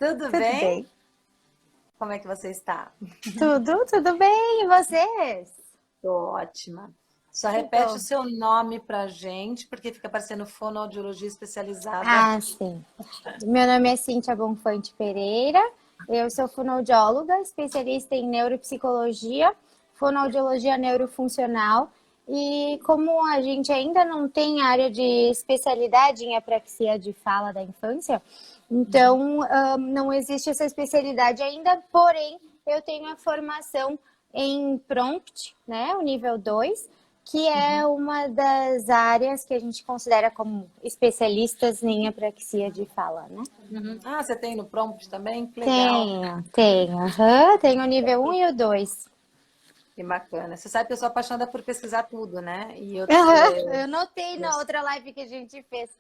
Tudo Tudo bem? bem? Como é que você está? Tudo bem. E vocês? Tô ótima. Só Que repete o bom. seu nome pra gente, porque fica parecendo fonoaudiologia especializada. Sim. Meu nome é Cíntia Bonfante Pereira. Eu sou fonoaudióloga, especialista em neuropsicologia, fonoaudiologia neurofuncional. E como a gente ainda não tem área de especialidade em apraxia de fala da infância, então não existe essa especialidade ainda, porém eu tenho a formação em prompt, né, o nível 2, que é Uhum. uma das áreas que a gente considera como especialistas em apraxia de fala, né? Uhum. Ah, você tem no prompt também? Que legal. Tenho. Aham, tenho o nível um e o 2. Que bacana. Você sabe que eu sou apaixonada por pesquisar tudo, né? E Eu notei eu, na outra live que a gente fez.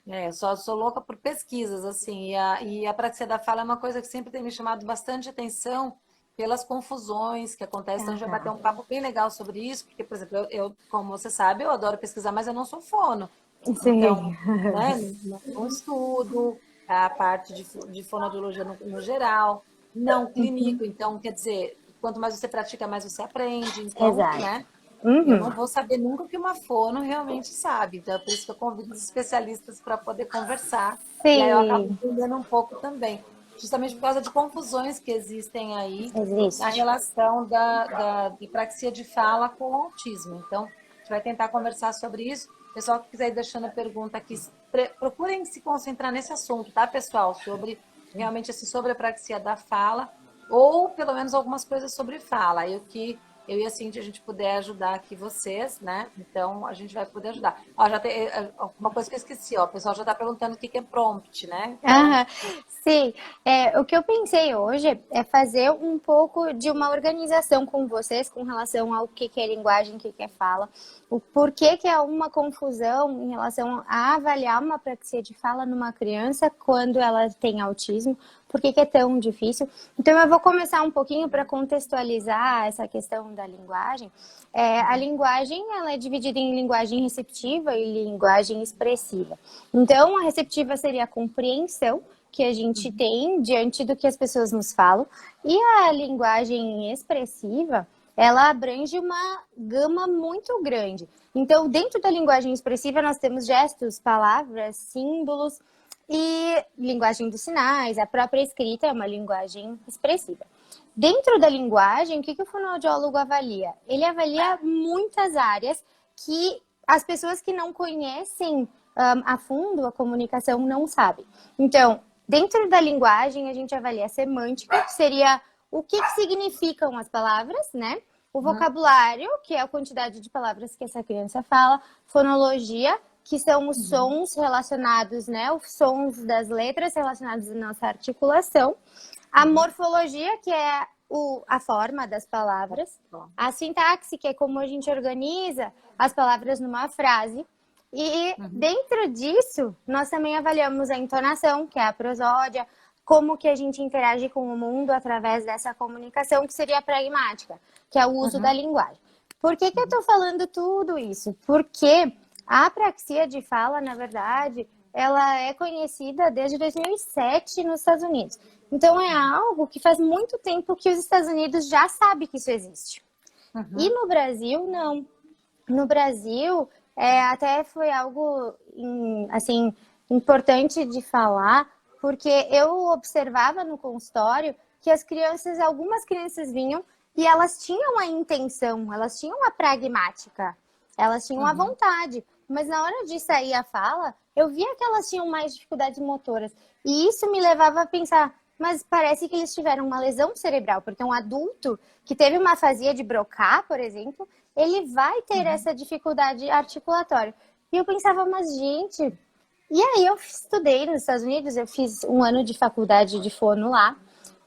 eu só sou louca por pesquisas, assim. E a praxia da fala é uma coisa que sempre tem me chamado bastante atenção pelas confusões que acontecem. Então, a gente vai bater Aham. um papo bem legal sobre isso, porque, por exemplo, como você sabe, eu adoro pesquisar, mas eu não sou fono. Então, Sim. né, não estudo a parte de fonoaudiologia no geral, não clínico, então, quer dizer, quanto mais você pratica, mais você aprende. Então, Exato. né, eu Uhum. não vou saber nunca o que uma fono realmente sabe. Então, é por isso que eu convido os especialistas para poder conversar. E aí eu acabo Sim, entendendo um pouco também, justamente por causa de confusões que existem aí na existe. relação da dipraxia de fala com o autismo. Então, a gente vai tentar conversar sobre isso. Pessoal que quiser ir deixando a pergunta aqui, procurem se concentrar nesse assunto, tá, pessoal? Sobre realmente esse sobre a praxia da fala, ou pelo menos algumas coisas sobre fala. Aí o que eu e a Cintia, a gente puder ajudar aqui vocês, né? Então a gente vai poder ajudar. Ó, já tem uma coisa que eu esqueci, ó. O pessoal já está perguntando o que que é prompt, né? Então, Aham. Sim, o que eu pensei hoje é fazer um pouco de uma organização com vocês com relação ao que é linguagem, o que é fala, o porquê que é uma confusão em relação a avaliar uma praxia de fala numa criança quando ela tem autismo, por que é tão difícil. Então eu vou começar um pouquinho para contextualizar essa questão da linguagem. A linguagem ela é dividida em linguagem receptiva e linguagem expressiva. Então, a receptiva seria a compreensão que a gente tem diante do que as pessoas nos falam, e a linguagem expressiva, ela abrange uma gama muito grande. Então, dentro da linguagem expressiva, nós temos gestos, palavras, símbolos e linguagem dos sinais. A própria escrita é uma linguagem expressiva. Dentro da linguagem, o que o fonoaudiólogo avalia? Ele avalia muitas áreas que as pessoas que não conhecem a fundo a comunicação não sabem. Então, dentro da linguagem, a gente avalia a semântica, que seria o que significam as palavras, né? O vocabulário, que é a quantidade de palavras que essa criança fala, fonologia, que são os sons relacionados, né? Os sons das letras relacionados à nossa articulação. A morfologia, que é a forma das palavras. A sintaxe, que é como a gente organiza as palavras numa frase. E dentro disso, nós também avaliamos a entonação, que é a prosódia, como que a gente interage com o mundo através dessa comunicação, que seria a pragmática, que é o uso da linguagem. Por que eu estou falando tudo isso? Porque a apraxia de fala, na verdade, ela é conhecida desde 2007 nos Estados Unidos. Então, é algo que faz muito tempo que os Estados Unidos já sabem que isso existe. E no Brasil, não. No Brasil, até foi algo assim importante de falar, porque eu observava no consultório que as crianças, algumas crianças vinham e elas tinham a intenção, elas tinham a pragmática, elas tinham a vontade, mas na hora de sair a fala, eu via que elas tinham mais dificuldades motoras. E isso me levava a pensar, mas parece que eles tiveram uma lesão cerebral, porque um adulto que teve uma afasia de Broca, por exemplo, ele vai ter essa dificuldade articulatória. E eu pensava, mas gente... E aí eu estudei nos Estados Unidos, eu fiz um ano de faculdade de fono lá,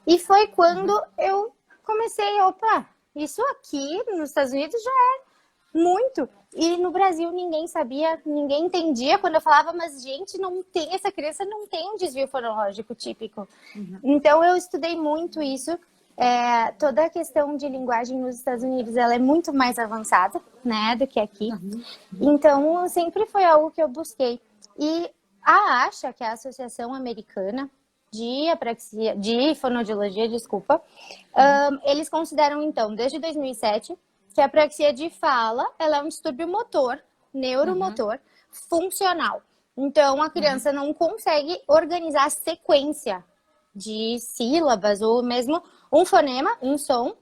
e foi quando eu comecei, opa, isso aqui nos Estados Unidos já é muito. E no Brasil ninguém sabia, ninguém entendia quando eu falava, mas gente, não tem, essa criança não tem um desvio fonológico típico. Então eu estudei muito isso. Toda a questão de linguagem nos Estados Unidos ela é muito mais avançada, né, do que aqui. Então sempre foi algo que eu busquei. E a ASHA, que é a Associação Americana de apraxia, de fonoaudiologia, desculpa, eles consideram, então, desde 2007, que a apraxia de fala, ela é um distúrbio motor, neuromotor, funcional. Então, a criança não consegue organizar a sequência de sílabas ou mesmo um fonema, um som,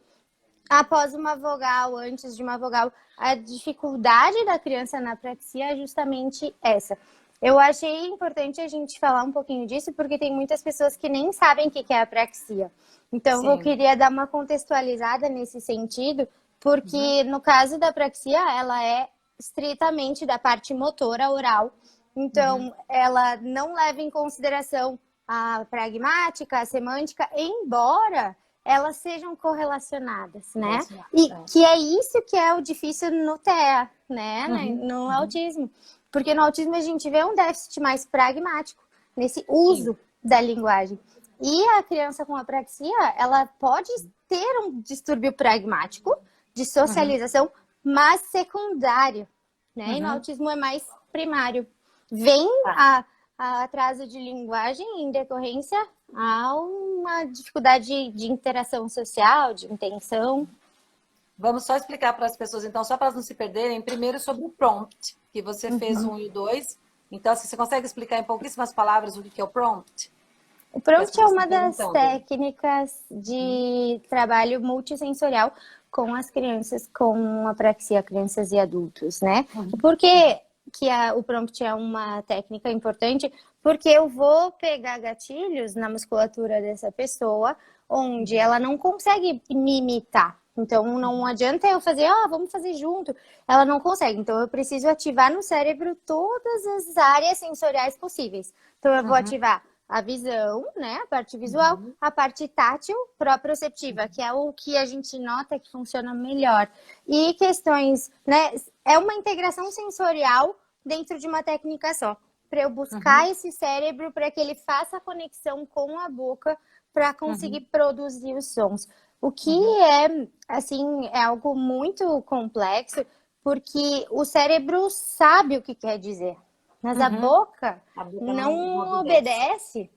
após uma vogal, antes de uma vogal. A dificuldade da criança na apraxia é justamente essa. Eu achei importante a gente falar um pouquinho disso, porque tem muitas pessoas que nem sabem o que é apraxia. Então, eu queria dar uma contextualizada nesse sentido, porque no caso da apraxia, ela é estritamente da parte motora oral. Então, ela não leva em consideração a pragmática, a semântica, embora elas sejam correlacionadas, né? E que é isso que é o difícil no TEA, né? No autismo. Porque no autismo a gente vê um déficit mais pragmático nesse uso da linguagem. E a criança com apraxia, ela pode ter um distúrbio pragmático de socialização, mas secundário, né? E no autismo é mais primário. Vem a atraso de linguagem em decorrência a uma dificuldade de interação social, de intenção. Vamos só explicar para as pessoas, então, só para elas não se perderem, primeiro sobre o prompt, que você fez o 1 e o 2. Então, se você consegue explicar em pouquíssimas palavras o que é o prompt? O prompt é uma das técnicas de trabalho multissensorial com as crianças com apraxia, crianças e adultos, né? Por que o prompt é uma técnica importante? Porque eu vou pegar gatilhos na musculatura dessa pessoa onde ela não consegue me imitar. Então, não adianta eu fazer, vamos fazer junto. Ela não consegue. Então, eu preciso ativar no cérebro todas as áreas sensoriais possíveis. Então, eu vou ativar a visão, né? A parte visual, a parte tátil, proprioceptiva, que é o que a gente nota que funciona melhor. E questões, né? É uma integração sensorial dentro de uma técnica só. Para eu buscar esse cérebro para que ele faça a conexão com a boca para conseguir produzir os sons. O que é, assim, é algo muito complexo, porque o cérebro sabe o que quer dizer, mas a boca não obedece.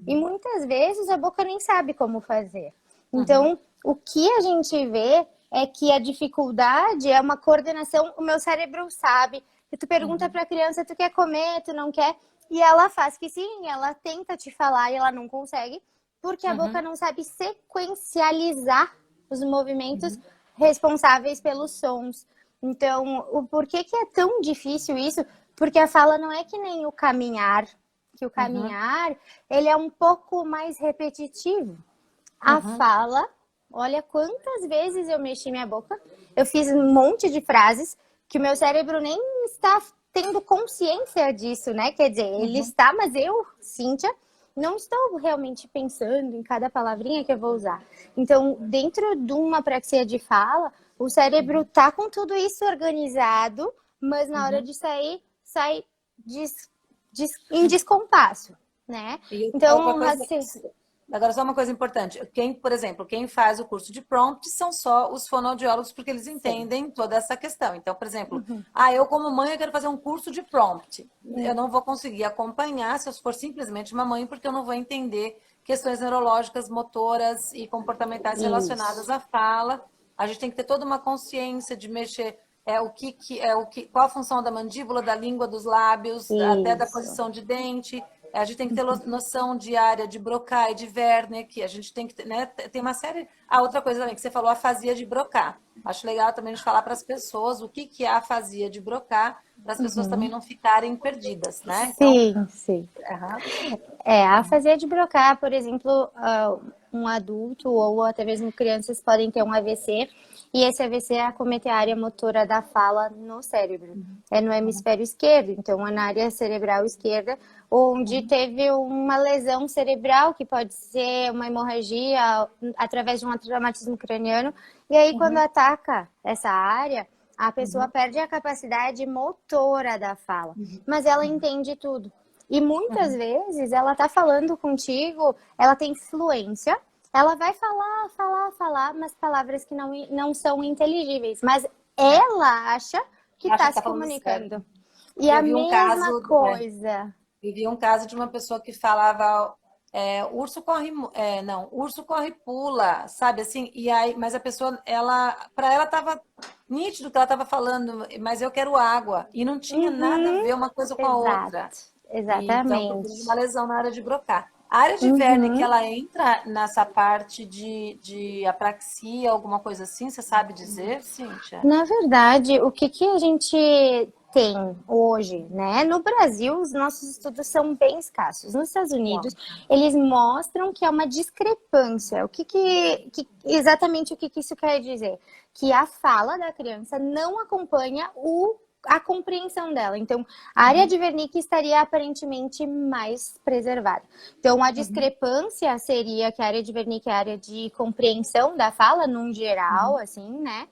E muitas vezes a boca nem sabe como fazer. Então, o que a gente vê é que a dificuldade é uma coordenação. O meu cérebro sabe. E tu pergunta para a criança, tu quer comer, tu não quer? E ela faz que sim, ela tenta te falar e ela não consegue, porque a boca não sabe sequencializar os movimentos responsáveis pelos sons. Então, o porquê que é tão difícil isso? Porque a fala não é que nem o caminhar, que o caminhar, ele é um pouco mais repetitivo. A fala, olha quantas vezes eu mexi minha boca, eu fiz um monte de frases que o meu cérebro nem está tendo consciência disso, né? Quer dizer, ele está, mas eu, Cíntia, não estou realmente pensando em cada palavrinha que eu vou usar. Então, dentro de uma apraxia de fala, o cérebro tá com tudo isso organizado, mas na hora de sair, sai em descompasso, né? Então, agora, só uma coisa importante. Por exemplo, quem faz o curso de prompt são só os fonoaudiólogos, porque eles entendem toda essa questão. Então, por exemplo, eu como mãe eu quero fazer um curso de prompt. Eu não vou conseguir acompanhar se eu for simplesmente uma mãe, porque eu não vou entender questões neurológicas, motoras e comportamentais relacionadas à fala. A gente tem que ter toda uma consciência de mexer qual a função da mandíbula, da língua, dos lábios, até da posição de dente. A gente tem que ter noção de área de Broca e de Wernicke, a gente tem que ter, né, tem uma série... outra coisa também que você falou, a afasia de Broca. Acho legal também a gente falar para as pessoas o que é a afasia de Broca, para as pessoas também não ficarem perdidas, né? Sim. A afasia de Broca, por exemplo, um adulto ou até mesmo crianças podem ter um AVC, e esse AVC acomete a área motora da fala no cérebro. É no hemisfério esquerdo, então é na área cerebral esquerda, onde teve uma lesão cerebral, que pode ser uma hemorragia através de um traumatismo craniano, e aí quando ataca essa área, a pessoa perde a capacidade motora da fala, mas ela entende tudo. E muitas vezes ela tá falando contigo, ela tem fluência, ela vai falar, mas palavras que não são inteligíveis, mas ela acha que está se comunicando. E a mesma coisa. Eu vi um caso de uma pessoa que falava urso corre, não, urso corre e pula, sabe assim? E aí, mas a pessoa, para ela tava nítido que ela estava falando, mas eu quero água. E não tinha nada a Uhum, ver uma coisa com a outra. exato, E, então, tô exatamente. tendo uma lesão na área de brocar. A área de Wernicke, Uhum. ela entra nessa parte de apraxia, alguma coisa assim, você sabe dizer, Cíntia? Na verdade, o que a gente tem hoje, né? No Brasil, os nossos estudos são bem escassos. Nos Estados Unidos, Não. eles mostram que é uma discrepância. Exatamente o que isso quer dizer? Que a fala da criança não acompanha a compreensão dela. Então, a área Uhum, de Wernicke estaria aparentemente mais preservada. Então, a uhum, discrepância seria que a área de Wernicke é a área de compreensão da fala, num geral, uhum, assim, né?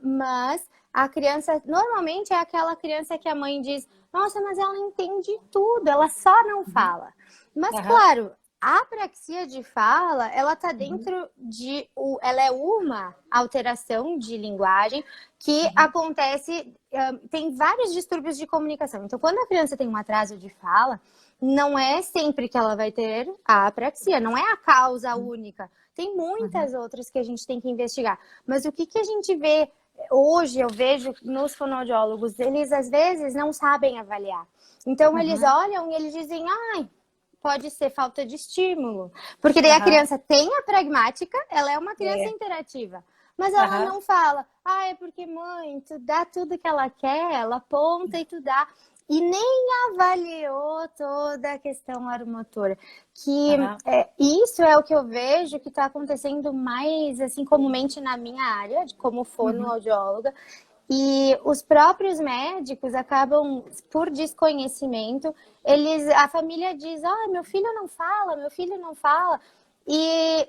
Mas a criança, normalmente é aquela criança que a mãe diz: nossa, mas ela entende tudo, ela só não uhum, fala. Mas, aham, claro, a apraxia de fala, ela tá uhum, dentro ela é uma alteração de linguagem que uhum, acontece, tem vários distúrbios de comunicação. Então, quando a criança tem um atraso de fala, não é sempre que ela vai ter a apraxia, não é a causa única. Tem uhum, muitas outras que a gente tem que investigar. Mas o que a gente vê hoje, eu vejo nos fonoaudiólogos, eles às vezes não sabem avaliar. Então, eles uhum, olham e eles dizem: ai, pode ser falta de estímulo. Porque daí a aham, criança tem a pragmática, ela é uma criança é, interativa. Mas ela aham, não fala: ah, é porque, mãe, tu dá tudo que ela quer, ela aponta e tu dá. E nem avaliou toda a questão aeromotora. Que aham, isso é o que eu vejo que está acontecendo mais assim comumente na minha área, como uhum, fonoaudióloga, e os próprios médicos acabam, por desconhecimento, a família diz: ah, meu filho não fala, meu filho não fala. E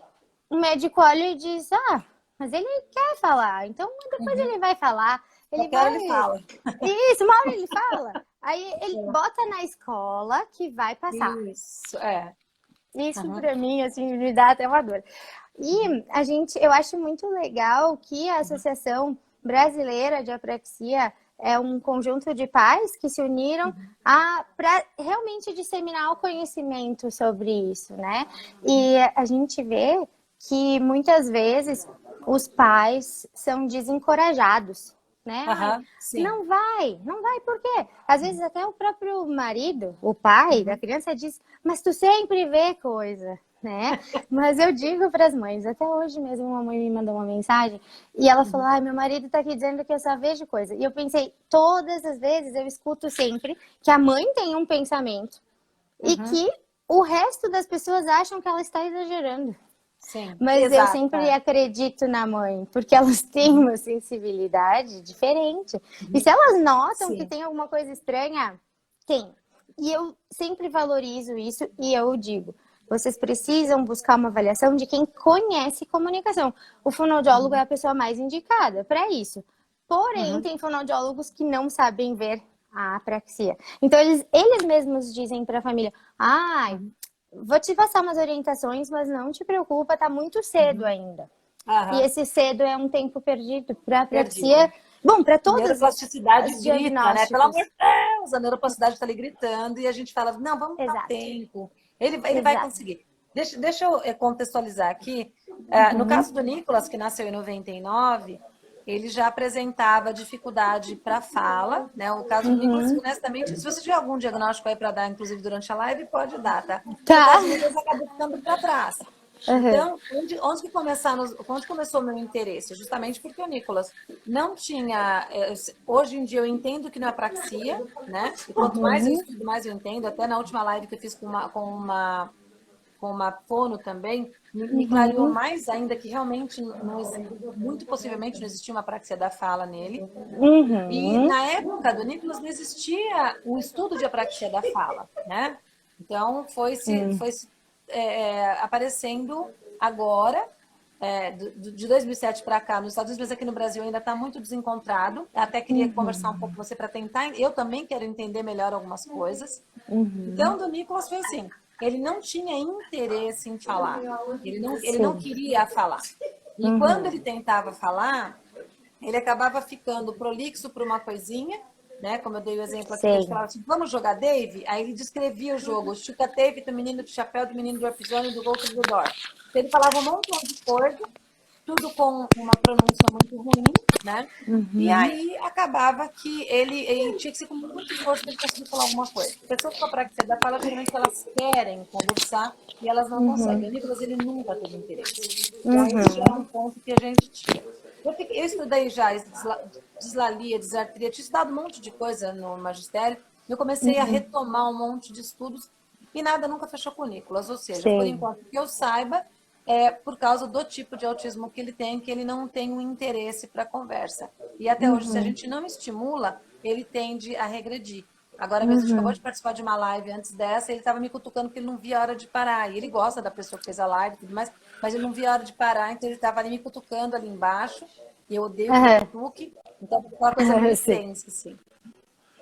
o médico olha e diz: ah, mas ele quer falar, então depois uhum. ele vai falar, ele Qualquer hora ele vai. fala. Isso, uma hora ele fala. Aí ele bota na escola que vai passar. Isso, é. Isso Uhum, para mim, assim, me dá até uma dor. uhum, E eu acho muito legal que a Associação Brasileira de Apraxia é um conjunto de pais que se uniram uhum, para realmente disseminar o conhecimento sobre isso, né? uhum. E a gente vê que muitas vezes os pais são desencorajados, né? Ai, Aham, sim. não vai, por quê? Às vezes até o próprio marido, o pai da Uhum, criança diz: mas tu sempre vê coisa, né? Mas eu digo para as mães, até hoje mesmo uma mãe me mandou uma mensagem e ela falou: uhum, ai, meu marido tá aqui dizendo que eu só vejo coisa. E eu pensei, todas as vezes eu escuto sempre que a mãe tem um pensamento e uhum. que o resto das pessoas acham que ela está exagerando. Sim, Mas eu exato. sempre É. acredito na mãe, porque elas têm Uhum, uma sensibilidade diferente. E se uhum. elas notam que Sim. tem alguma coisa estranha, tem. E eu sempre valorizo isso e eu digo: vocês precisam buscar uma avaliação de quem conhece comunicação. O fonoaudiólogo é Uhum, a pessoa mais indicada para isso. Porém, uhum, tem fonoaudiólogos que não sabem ver a apraxia. Então, eles mesmos dizem para a família: ah, uhum, vou te passar umas orientações, mas não te preocupa, tá muito cedo uhum. ainda. E Aham, esse cedo é um tempo perdido para perdido. apraxia. Bom, para todos Neuroplasticidade os grita, né? Pelo amor diagnósticos. de Deus, a neuroplasticidade está ali gritando e a gente fala, não, vamos dar Exato, tempo. Ele vai exato. conseguir. Deixa eu contextualizar aqui. No Uhum, caso do Nicolas, que nasceu em 99, ele já apresentava dificuldade para fala, né? O caso do Nicolas, uhum. honestamente, se você tiver algum diagnóstico aí para dar, inclusive durante a live, pode dar, tá? Porque o Tá. caso do Nicolas acabou ficando para trás. Uhum. Então, onde começou o meu interesse? Justamente porque o Nicolas não tinha. Hoje em dia eu entendo que não é apraxia, né? E quanto mais eu Uhum. estudo, mais eu entendo. Até na última live que eu fiz com uma fono também, me clareou Uhum. mais ainda que realmente, muito possivelmente, não existia uma apraxia da fala nele. E Uhum. na época do Nicolas não existia o estudo de apraxia da fala, né? Então foi se aparecendo agora, de 2007 para cá, nos Estados Unidos, mas aqui no Brasil ainda está muito desencontrado. Eu até queria conversar um pouco com você para tentar. Eu também quero entender melhor algumas coisas. Uhum. Então, do Nicolas foi assim: ele não tinha interesse em falar, ele não Sim. queria falar. E quando Uhum. ele tentava falar, ele acabava ficando prolixo por uma coisinha, né? Como eu dei o exemplo aqui, Sei. ele falava assim, vamos jogar Dave? Aí ele descrevia o jogo, o Chuca Dave, do menino do chapéu, do menino do episódio, do gol do Dor. Ele falava um montão de coisa, tudo com uma pronúncia muito ruim, né? E aí acabava que ele tinha que ser com muito esforço para ele conseguir falar alguma coisa. Pessoas com apraxia da fala, geralmente elas querem conversar e elas não conseguem. O Nicolas, ele nunca teve interesse. Então, esse já é um ponto que a gente tira. Eu estudei já dislalia, disartria, tinha estudado um monte de coisa no magistério, e eu comecei a retomar um monte de estudos e nada nunca fechou com o Nicolas. Ou seja, por Sei. enquanto que eu saiba, é por causa do tipo de autismo que ele não tem um interesse para conversa. E até hoje, se a gente não estimula, ele tende a regredir. Agora mesmo, a gente acabou de participar de uma live antes dessa, e ele estava me cutucando porque ele não via a hora de parar. E ele gosta da pessoa que fez a live e tudo mais, mas ele não via a hora de parar, então ele estava ali me cutucando ali embaixo, e eu odeio que cutuque, então foi uma coisa meio tensa, assim.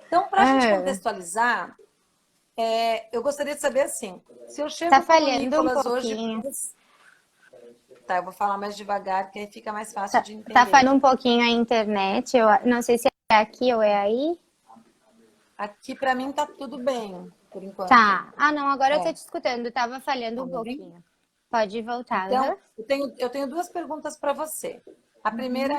Então, para a gente contextualizar, eu gostaria de saber assim, se eu chego Tá para o falhando um Nicolas hoje... pouquinho. Tá, eu vou falar mais devagar, que aí fica mais fácil de entender. Tá falhando um pouquinho a internet. Eu não sei se é aqui ou é aí. Aqui para mim tá tudo bem, por enquanto. Tá. Ah, não, agora eu tô te escutando. Tava falhando um pouquinho. Pode voltar. Então, eu tenho duas perguntas para você. A primeira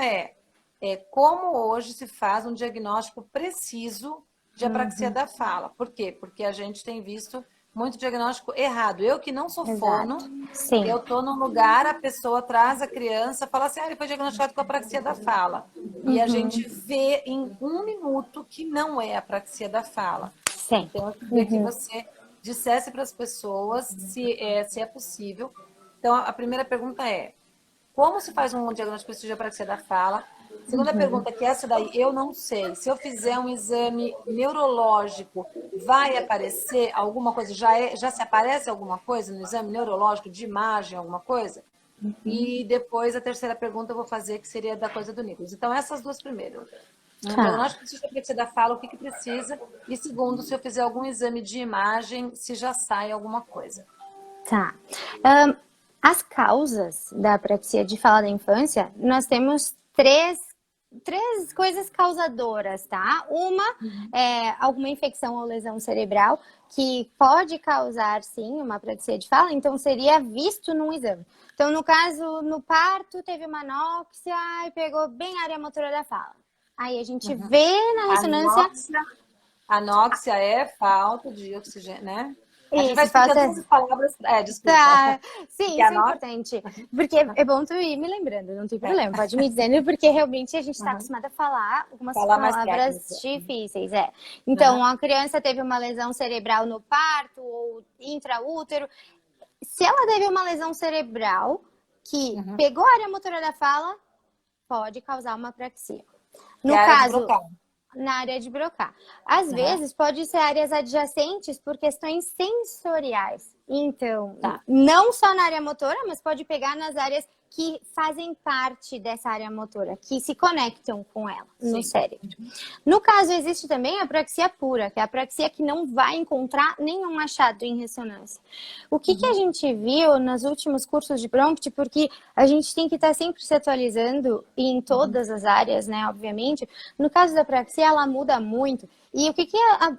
é como hoje se faz um diagnóstico preciso de apraxia da fala? Por quê? Porque a gente tem visto muito diagnóstico errado. Eu que não sou fono, Sim. eu estou num lugar, a pessoa traz a criança, fala assim, ele foi diagnosticado com apraxia da fala. E a gente vê em um minuto que não é apraxia da fala. Sim. Então, eu queria que você dissesse para as pessoas se é possível. Então, a primeira pergunta é, como se faz um diagnóstico preciso de apraxia da fala? Segunda pergunta, que essa daí eu não sei. Se eu fizer um exame neurológico, vai aparecer alguma coisa? Já se aparece alguma coisa no exame neurológico, de imagem, alguma coisa? E depois a terceira pergunta eu vou fazer, que seria da coisa do Nicolas. Então, essas duas primeiras. Um diagnóstico preciso de apraxia da fala, o que precisa? E segundo, se eu fizer algum exame de imagem, se já sai alguma coisa. Tá. As causas da apraxia de fala da infância, nós temos três coisas causadoras, tá? Uma é alguma infecção ou lesão cerebral que pode causar, sim, uma apraxia de fala, então seria visto num exame. Então, no caso, no parto, teve uma anóxia e pegou bem a área motora da fala. Aí a gente vê na ressonância... Anóxia é falta de oxigênio, né? A gente vai Isso, explicar falta... duas palavras. Desculpa. Tá. Sim, isso é anóxia... importante. Porque é bom tu ir me lembrando, não tem problema. Pode me dizendo, porque realmente a gente está acostumada a falar algumas palavras difíceis. Então, a criança teve uma lesão cerebral no parto ou intraútero. Se ela teve uma lesão cerebral que pegou a área motora da fala, pode causar uma apraxia. No caso, na área de Broca. Às vezes, pode ser áreas adjacentes por questões sensoriais. Então, não só na área motora, mas pode pegar nas áreas que fazem parte dessa área motora, que se conectam com ela no cérebro. No caso, existe também a apraxia pura, que é a apraxia que não vai encontrar nenhum achado em ressonância. O que a gente viu nos últimos cursos de prompt, porque a gente tem que estar sempre se atualizando em todas as áreas, né, obviamente. No caso da apraxia, ela muda muito. E o que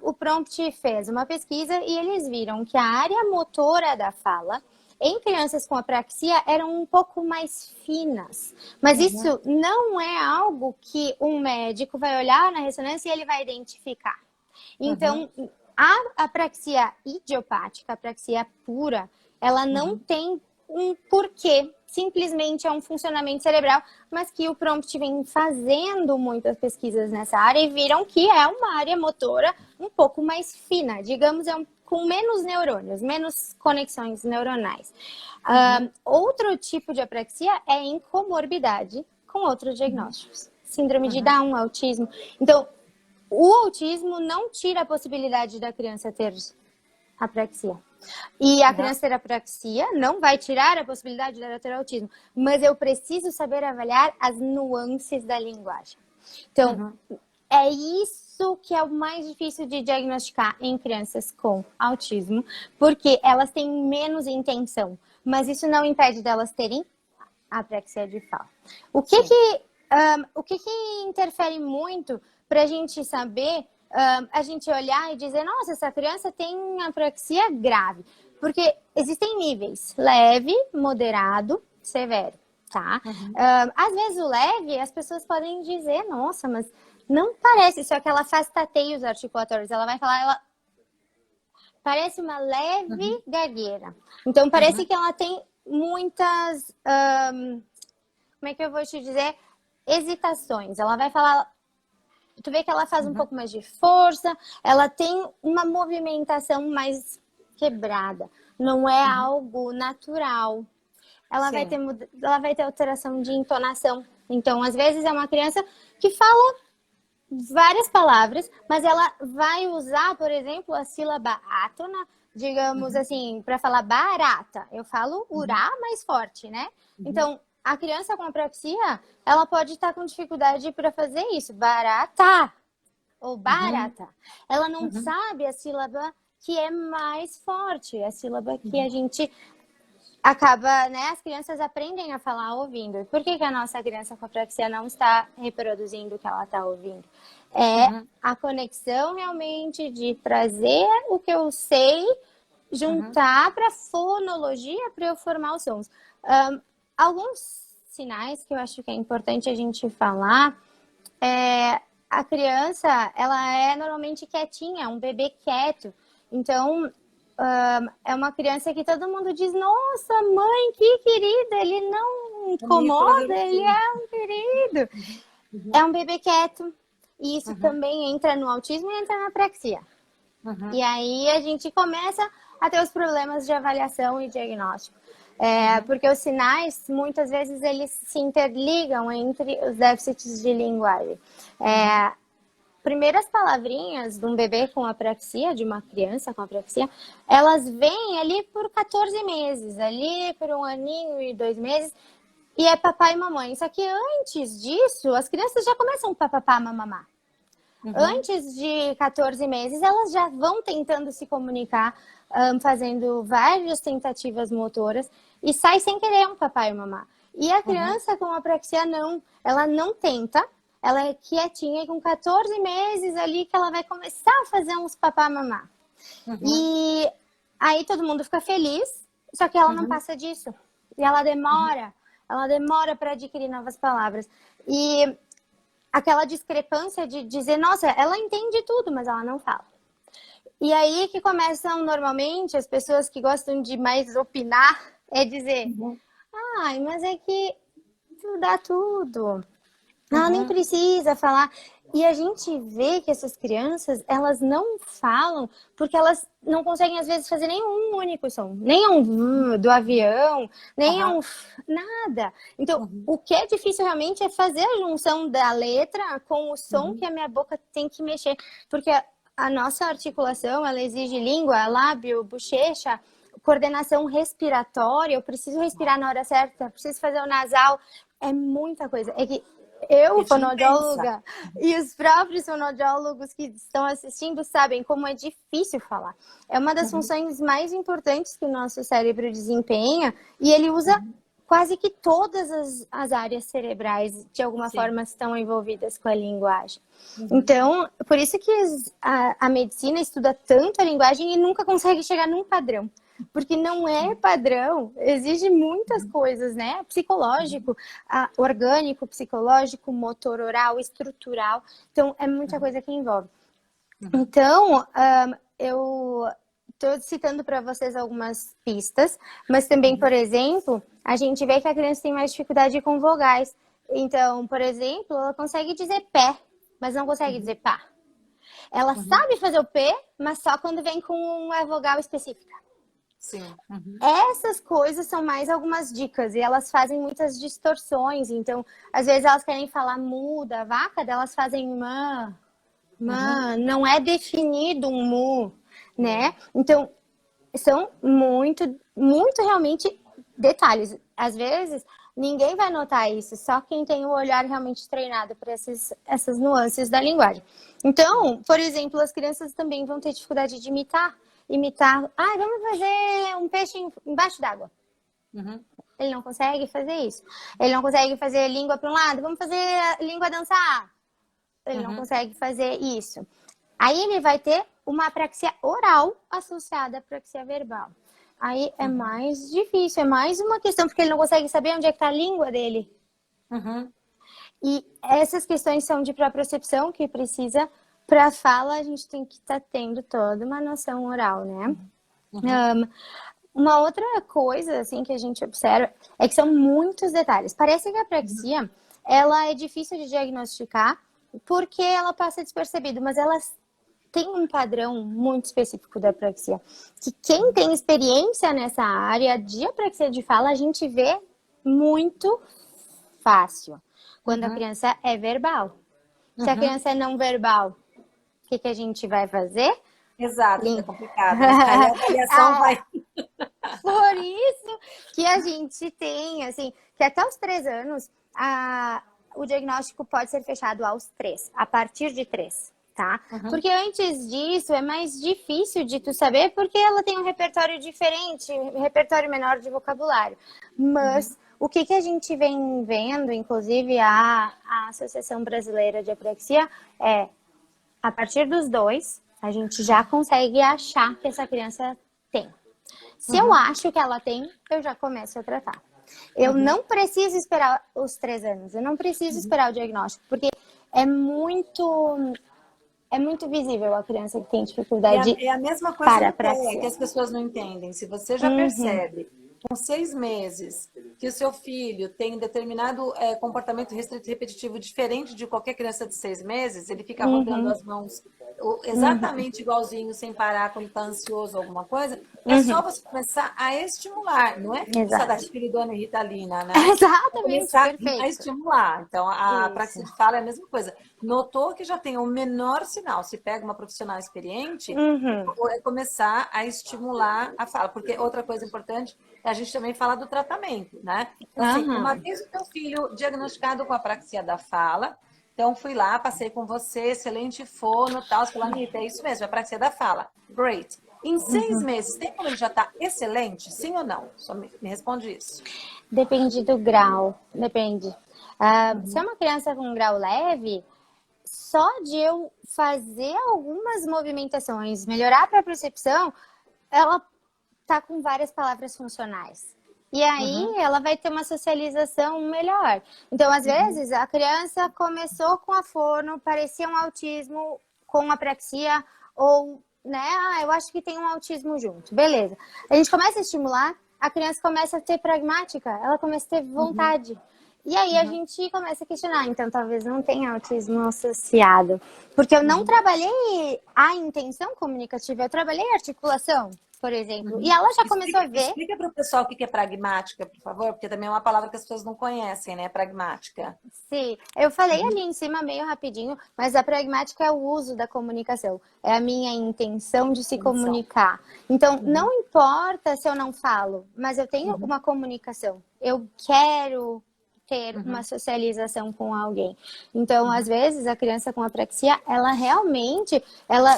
o prompt fez? Uma pesquisa e eles viram que a área motora da fala em crianças com apraxia eram um pouco mais finas. Mas isso não é algo que um médico vai olhar na ressonância e ele vai identificar. Então, a apraxia idiopática, a apraxia pura, ela não tem um porquê. Simplesmente é um funcionamento cerebral, mas que o prompt vem fazendo muitas pesquisas nessa área e viram que é uma área motora um pouco mais fina, digamos, com menos neurônios, menos conexões neuronais. Outro tipo de apraxia é em comorbidade com outros diagnósticos. Síndrome de Down, autismo. Então, o autismo não tira a possibilidade da criança ter apraxia. E a criança ter apraxia não vai tirar a possibilidade dela ter autismo. Mas eu preciso saber avaliar as nuances da linguagem. Então, é isso que é o mais difícil de diagnosticar em crianças com autismo, porque elas têm menos intenção, mas isso não impede delas terem apraxia de fala. O que interfere muito para a gente saber a gente olhar e dizer, nossa, essa criança tem apraxia grave. Porque existem níveis, leve, moderado, severo, tá? Às vezes o leve, as pessoas podem dizer, nossa, mas não parece, só que ela faz tateios articulatórios. Ela vai falar, ela parece uma leve gagueira. Então, parece que ela tem muitas, como é que eu vou te dizer? Hesitações. Ela vai falar, tu vê que ela faz um pouco mais de força, ela tem uma movimentação mais quebrada. Não é algo natural. Ela ela vai ter alteração de entonação. Então, às vezes, é uma criança que fala várias palavras, mas ela vai usar, por exemplo, a sílaba átona, digamos assim, para falar barata. Eu falo urá mais forte, né? Então, a criança com apraxia, ela pode estar com dificuldade para fazer isso. Barata ou barata. Ela não sabe a sílaba que é mais forte, a sílaba que a gente acaba, né? As crianças aprendem a falar ouvindo. E por que a nossa criança com apraxia não está reproduzindo o que ela está ouvindo? É a conexão realmente de trazer o que eu sei, juntar para fonologia para eu formar os sons. Alguns sinais que eu acho que é importante a gente falar é a criança, ela é normalmente quietinha, é um bebê quieto. Então, é uma criança que todo mundo diz, nossa, mãe, que querida, ele não incomoda, ele é um querido. É um bebê quieto. E isso também entra no autismo e entra na apraxia. E aí a gente começa a ter os problemas de avaliação e diagnóstico. Porque os sinais, muitas vezes, eles se interligam entre os déficits de linguagem. Primeiras palavrinhas de um bebê com apraxia, de uma criança com apraxia, elas vêm ali por 14 meses, ali por 1 aninho e 2 meses, e é papai e mamãe. Só que antes disso, as crianças já começam papapá, mamamá. Antes de 14 meses, elas já vão tentando se comunicar, fazendo várias tentativas motoras, e sai sem querer um papai e mamá. E a criança com apraxia não, ela não tenta, ela é quietinha e com 14 meses ali que ela vai começar a fazer uns papá mamá. E aí todo mundo fica feliz, só que ela não passa disso. E ela demora para adquirir novas palavras. E aquela discrepância de dizer, nossa, ela entende tudo, mas ela não fala. E aí que começam normalmente as pessoas que gostam de mais opinar, é dizer, ai, mas é que tu dá tudo. Ela nem precisa falar. E a gente vê que essas crianças, elas não falam porque elas não conseguem, às vezes, fazer nenhum único som. Nem um do avião, nem um nada. Então, o que é difícil realmente é fazer a junção da letra com o som que a minha boca tem que mexer. Porque a nossa articulação, ela exige língua, lábio, bochecha, coordenação respiratória. Eu preciso respirar na hora certa, preciso fazer o nasal. É muita coisa. É que eu, fonoaudióloga, e os próprios fonoaudiólogos que estão assistindo sabem como é difícil falar. É uma das funções mais importantes que o nosso cérebro desempenha e ele usa quase que todas as áreas cerebrais, de alguma forma, estão envolvidas com a linguagem. Então, por isso que a medicina estuda tanto a linguagem e nunca consegue chegar num padrão. Porque não é padrão, exige muitas coisas, né? Psicológico, orgânico, psicológico, motor oral, estrutural. Então, é muita coisa que envolve. Então, eu estou citando para vocês algumas pistas, mas também, por exemplo, a gente vê que a criança tem mais dificuldade com vogais. Então, por exemplo, ela consegue dizer pé, mas não consegue dizer pá. Ela sabe fazer o P, mas só quando vem com uma vogal específica. Sim. Essas coisas são mais algumas dicas e elas fazem muitas distorções. Então, às vezes elas querem falar muda, vaca, elas fazem mã, não é definido um mu, né? Então, são muito, muito realmente detalhes. Às vezes, ninguém vai notar isso, só quem tem o olhar realmente treinado para essas nuances da linguagem. Então, por exemplo, as crianças também vão ter dificuldade de imitar, vamos fazer um peixe embaixo d'água. Ele não consegue fazer isso. Ele não consegue fazer língua para um lado, vamos fazer a língua dançar. Ele não consegue fazer isso. Aí ele vai ter uma apraxia oral associada à apraxia verbal. Aí é mais difícil, é mais uma questão, porque ele não consegue saber onde é que está a língua dele. Uhum. E essas questões são de propriocepção que precisa, para fala, a gente tem que estar tendo toda uma noção oral, né? Uma outra coisa, assim, que a gente observa é que são muitos detalhes. Parece que a apraxia, ela é difícil de diagnosticar porque ela passa despercebido, mas ela tem um padrão muito específico da apraxia, que quem tem experiência nessa área de apraxia de fala, a gente vê muito fácil. Quando a criança é verbal. Se a criança é não verbal, o que a gente vai fazer? Exato, é complicado. Né? Aí a avaliação vai... Por isso que a gente tem, assim, que até os 3 anos, o diagnóstico pode ser fechado aos 3, a partir de 3, tá? Porque antes disso é mais difícil de tu saber, porque ela tem um repertório diferente, um repertório menor de vocabulário. Mas o que a gente vem vendo, inclusive a Associação Brasileira de Apraxia, é a partir dos 2, a gente já consegue achar que essa criança tem. Se eu acho que ela tem, eu já começo a tratar. Eu não preciso esperar os 3 anos, eu não preciso esperar o diagnóstico, porque é muito visível a criança que tem dificuldade É a mesma coisa para a do pé, que praxia. as pessoas não entendem. Se você já percebe com 6 meses que o seu filho tem determinado comportamento restrito repetitivo diferente de qualquer criança de 6 meses, ele fica rodando as mãos exatamente igualzinho, sem parar, quando está ansioso alguma coisa, é só você começar a estimular, não é começar a dar Exato. Spiridona e Ritalina, né? É Exatamente, começar a perfeito. estimular. Então, a Isso. praxis de fala é a mesma coisa. Notou que já tem o menor sinal, se pega uma profissional experiente, é começar a estimular a fala. Porque outra coisa importante é a gente também falar do tratamento, né? Então, assim, uma vez o teu filho diagnosticado com a apraxia da fala, então fui lá, passei com você, excelente fono, tal, você falou, Anitta, é isso mesmo, é apraxia da fala. Great. Em 6 meses, tem como ele já tá excelente? Sim ou não? Só me responde isso. Depende do grau, depende. Se é uma criança com um grau leve, só de eu fazer algumas movimentações, melhorar a propriocepção, ela tá com várias palavras funcionais. E aí ela vai ter uma socialização melhor. Então, às vezes, a criança começou com a fono, parecia um autismo com apraxia, ou, né, eu acho que tem um autismo junto. Beleza. A gente começa a estimular, a criança começa a ter pragmática, ela começa a ter vontade. E aí a gente começa a questionar, então talvez não tenha autismo associado. Porque eu não trabalhei a intenção comunicativa, eu trabalhei a articulação, por exemplo. E ela já começou a ver. Explica para o pessoal o que é pragmática, por favor, porque também é uma palavra que as pessoas não conhecem, né? Pragmática. Sim, eu falei ali em cima meio rapidinho, mas a pragmática é o uso da comunicação, é a minha intenção de se comunicar. Então, não importa se eu não falo, mas eu tenho uma comunicação. Eu quero ter uma socialização com alguém. Então, às vezes, a criança com apraxia, ela realmente,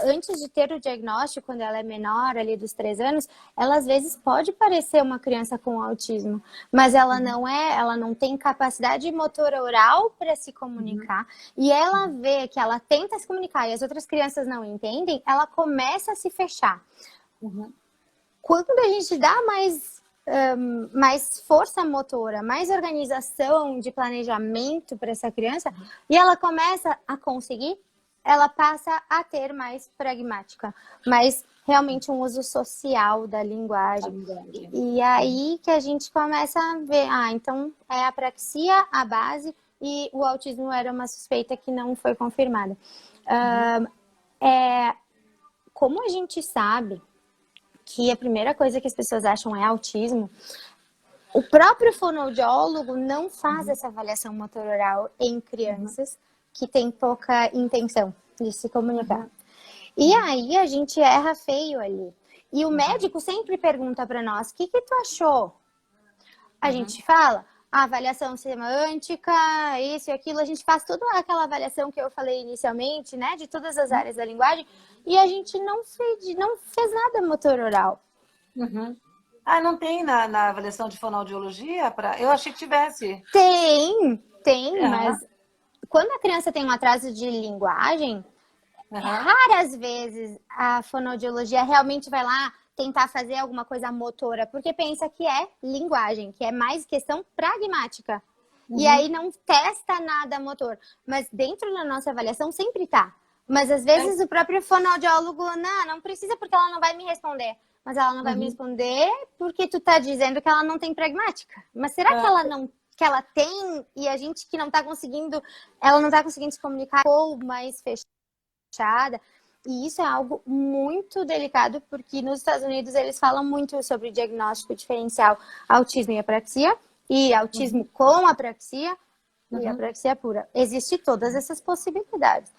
antes de ter o diagnóstico, quando ela é menor, ali dos 3 anos, ela às vezes pode parecer uma criança com autismo, mas ela não é, ela não tem capacidade motora oral para se comunicar, e ela vê que ela tenta se comunicar e as outras crianças não entendem, ela começa a se fechar. Quando a gente dá mais força motora, mais organização de planejamento para essa criança, e ela começa a conseguir, ela passa a ter mais pragmática, mas realmente um uso social da linguagem. E aí que a gente começa a ver, então é a apraxia, a base, e o autismo era uma suspeita que não foi confirmada. Como a gente sabe que a primeira coisa que as pessoas acham é autismo, o próprio fonoaudiólogo não faz essa avaliação motor oral em crianças que têm pouca intenção de se comunicar. E aí a gente erra feio ali. E o médico sempre pergunta para nós, o que tu achou? A gente fala, a avaliação semântica, isso e aquilo, a gente faz toda aquela avaliação que eu falei inicialmente, né, de todas as áreas da linguagem, e a gente não fez nada motor oral. Não tem na avaliação de fonoaudiologia? Eu achei que tivesse. Tem, mas quando a criança tem um atraso de linguagem, Aham. Raras vezes a fonoaudiologia realmente vai lá tentar fazer alguma coisa motora, porque pensa que é linguagem, que é mais questão pragmática. E aí Uhum. não testa nada motor. Mas dentro da nossa avaliação sempre tá. Mas às É. vezes o próprio fonoaudiólogo, não precisa porque ela não vai me responder. Mas ela não vai me Uhum. responder porque tu tá dizendo que ela não tem pragmática. Mas será que ela É. não, que ela tem e a gente que não tá conseguindo, ela não tá conseguindo se comunicar ou mais fechada? E isso é algo muito delicado porque nos Estados Unidos eles falam muito sobre diagnóstico diferencial autismo e apraxia e autismo Uhum. com apraxia e Uhum. apraxia pura. Existem todas essas possibilidades.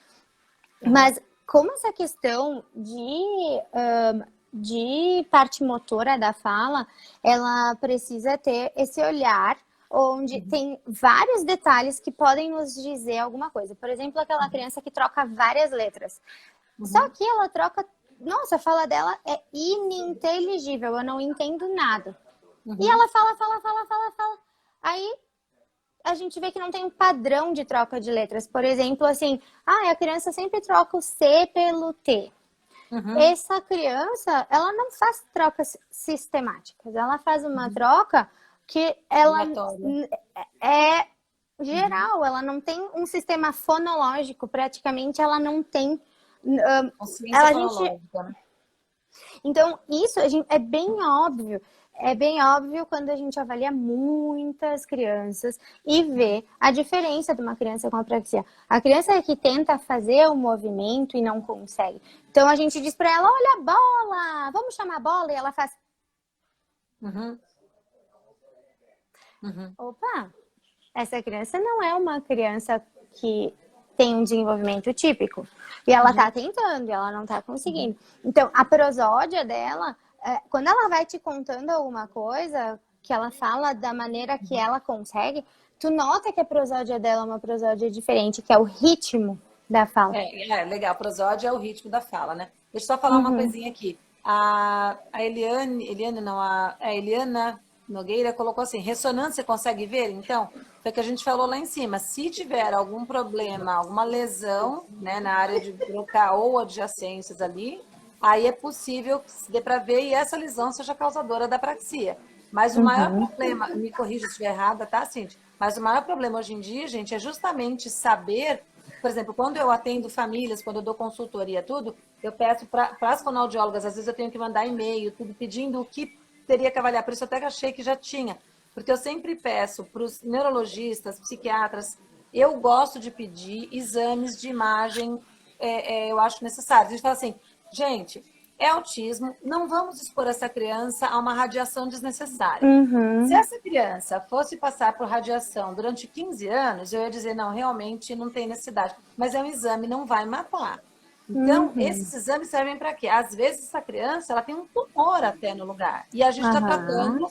Aham. Mas como essa questão de parte motora da fala, ela precisa ter esse olhar onde Uhum. tem vários detalhes que podem nos dizer alguma coisa. Por exemplo, aquela criança que troca várias letras. Só Uhum. que ela troca. Nossa, a fala dela é ininteligível, eu não entendo nada. E Uhum. ela fala, fala, fala, fala, fala. Aí a gente vê que não tem um padrão de troca de letras. Por exemplo, assim, a criança sempre troca o C pelo T. Uhum. Essa criança, ela não faz trocas sistemáticas. Ela faz uma Uhum. troca que ela Aleatória. é Uhum. geral. Ela não tem um sistema fonológico. Praticamente, ela não tem. Consciência A gente fonológica, né? Então, isso é bem óbvio. É bem óbvio quando a gente avalia muitas crianças e vê a diferença de uma criança com apraxia. A criança que tenta fazer o movimento e não consegue. Então, a gente diz para ela, olha a bola, vamos chamar a bola. E ela faz, Uhum. Uhum. opa, essa criança não é uma criança que tem um desenvolvimento típico. E ela tá Uhum. tentando, e ela não tá Uhum. conseguindo. Então, a prosódia dela, quando ela vai te contando alguma coisa, que ela fala da maneira que ela consegue, tu nota que a prosódia dela é uma prosódia diferente, que é o ritmo da fala. Legal. Prosódia é o ritmo da fala, né? Deixa eu só falar uma Uhum. coisinha aqui. A Eliane não, a Eliana Nogueira colocou assim, ressonância consegue ver? Então, foi o que a gente falou lá em cima. Se tiver algum problema, alguma lesão, né, na área de broca ou adjacências ali, aí é possível que se dê para ver e essa lesão seja causadora da apraxia. Mas o maior Uhum. problema, me corrija se estiver errada, tá, Cintia? Mas o maior problema hoje em dia, gente, é justamente saber, por exemplo, quando eu atendo famílias, quando eu dou consultoria, tudo, eu peço para as fonoaudiólogas, às vezes eu tenho que mandar e-mail, tudo pedindo o que teria que avaliar. Por isso eu até achei que já tinha. Porque eu sempre peço para os neurologistas, psiquiatras, eu gosto de pedir exames de imagem, eu acho necessário. A gente fala assim, gente, é autismo, não vamos expor essa criança a uma radiação desnecessária. Se Uhum. essa criança fosse passar por radiação durante 15 anos, eu ia dizer, não, realmente não tem necessidade. Mas é um exame, não vai matar. Então, Uhum. esses exames servem para quê? Às vezes, essa criança ela tem um tumor até no lugar. E a gente está Aham. tratando,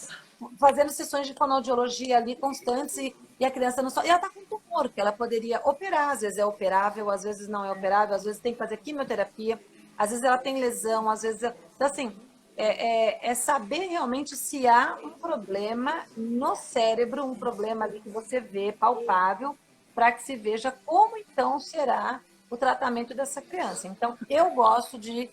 fazendo sessões de fonoaudiologia ali constantes e a criança não só. E ela está com um tumor, que ela poderia operar, às vezes é operável, às vezes não é operável, às vezes tem que fazer quimioterapia, às vezes ela tem lesão, às vezes. Então, assim, é saber realmente se há um problema no cérebro, um problema ali que você vê palpável, para que se veja como então será o tratamento dessa criança. Então, eu gosto de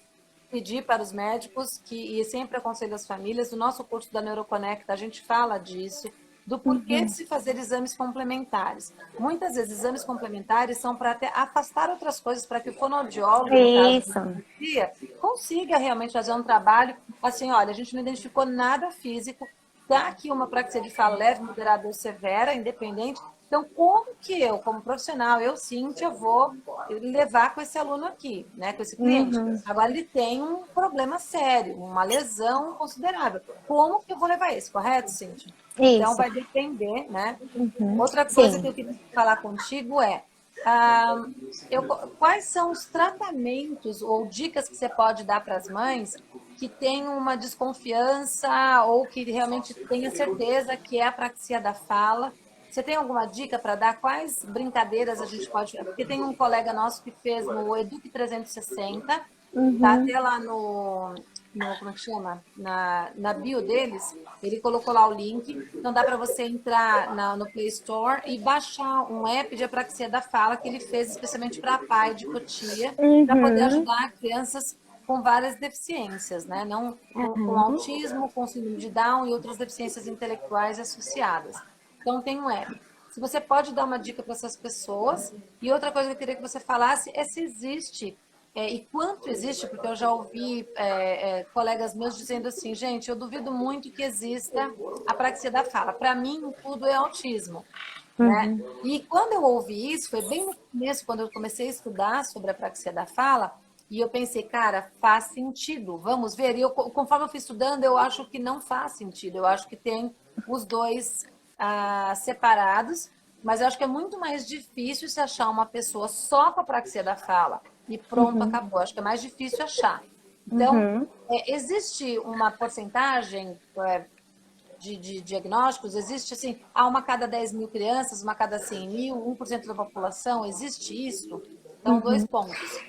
pedir para os médicos e sempre aconselho as famílias, no nosso curso da Neuroconecta, a gente fala disso, do porquê de Uhum. se fazer exames complementares. Muitas vezes, exames complementares são para até afastar outras coisas, para que o fonoaudiólogo, no caso da Isso. terapia, consiga realmente fazer um trabalho assim, olha, a gente não identificou nada físico, está aqui uma praxia de fala leve, moderada ou severa, independente. Então, como que eu, como profissional, eu, Cíntia, vou levar com esse aluno aqui, né, com esse cliente? Uhum. Agora, ele tem um problema sério, uma lesão considerável. Como que eu vou levar isso, correto, Cíntia? Então, Isso. vai depender, né? Uhum. Outra coisa que Sim. eu queria falar contigo é, ah, quais são os tratamentos ou dicas que você pode dar para as mães que têm uma desconfiança ou que realmente tenha certeza que é apraxia da fala? Você tem alguma dica para dar? Quais brincadeiras a gente pode... Porque tem um colega nosso que fez no Eduque 360, tá Uhum. até lá no... como é que chama? Na bio deles, ele colocou lá o link. Então dá para você entrar no Play Store e baixar um app de apraxia da fala que ele fez especialmente para pai de Cotia, para poder Uhum, ajudar crianças com várias deficiências, né? Não com uhum, autismo, com síndrome de Down e outras deficiências intelectuais associadas. Então tem um app. Se você pode dar uma dica para essas pessoas. E outra coisa que eu queria que você falasse é se existe e quanto existe, porque eu já ouvi colegas meus dizendo assim, gente, eu duvido muito que exista apraxia da fala. Para mim, tudo é autismo. Né? uhum, E quando eu ouvi isso, foi bem no começo, quando eu comecei a estudar sobre a apraxia da fala, e eu pensei, cara, faz sentido, vamos ver. E eu, conforme eu fui estudando, eu acho que não faz sentido. Eu acho que tem os dois separados, mas eu acho que é muito mais difícil se achar uma pessoa só com a apraxia da fala e pronto, uhum, acabou. Acho que é mais difícil achar. Então, uhum. existe uma porcentagem de diagnósticos? Existe assim, uma cada 10 mil crianças, uma cada 100 mil, 1% da população? Existe isso? Então, dois pontos.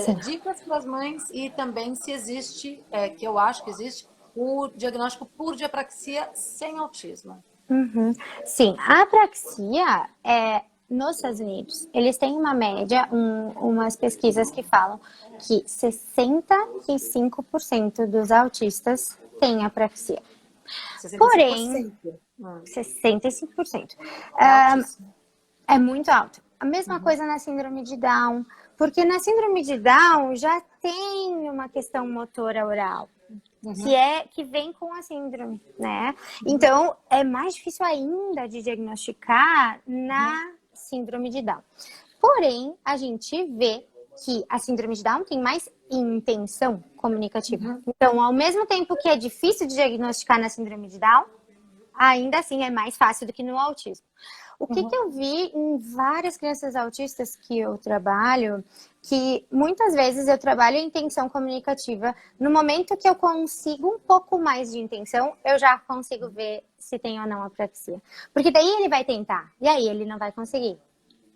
Sim. Dicas para as mães e também se existe, que eu acho que existe, o diagnóstico por diapraxia sem autismo. Uhum. Sim, a apraxia nos Estados Unidos, eles têm uma média, umas pesquisas que falam que 65% dos autistas têm apraxia. Porém, 65%. 65%. É altíssimo. É muito alto. A mesma Uhum. coisa na síndrome de Down, porque na síndrome de Down já tem uma questão motora oral, Uhum. que vem com a síndrome, né? Então, é mais difícil ainda de diagnosticar Uhum. na síndrome de Down. Porém, a gente vê que a síndrome de Down tem mais intenção comunicativa. Uhum. Então, ao mesmo tempo que é difícil de diagnosticar na síndrome de Down, ainda assim é mais fácil do que no autismo. O que Uhum. eu vi em várias crianças autistas que eu trabalho, que muitas vezes eu trabalho em intenção comunicativa, no momento que eu consigo um pouco mais de intenção, eu já consigo ver se tem ou não apraxia. Porque daí ele vai tentar, e aí ele não vai conseguir.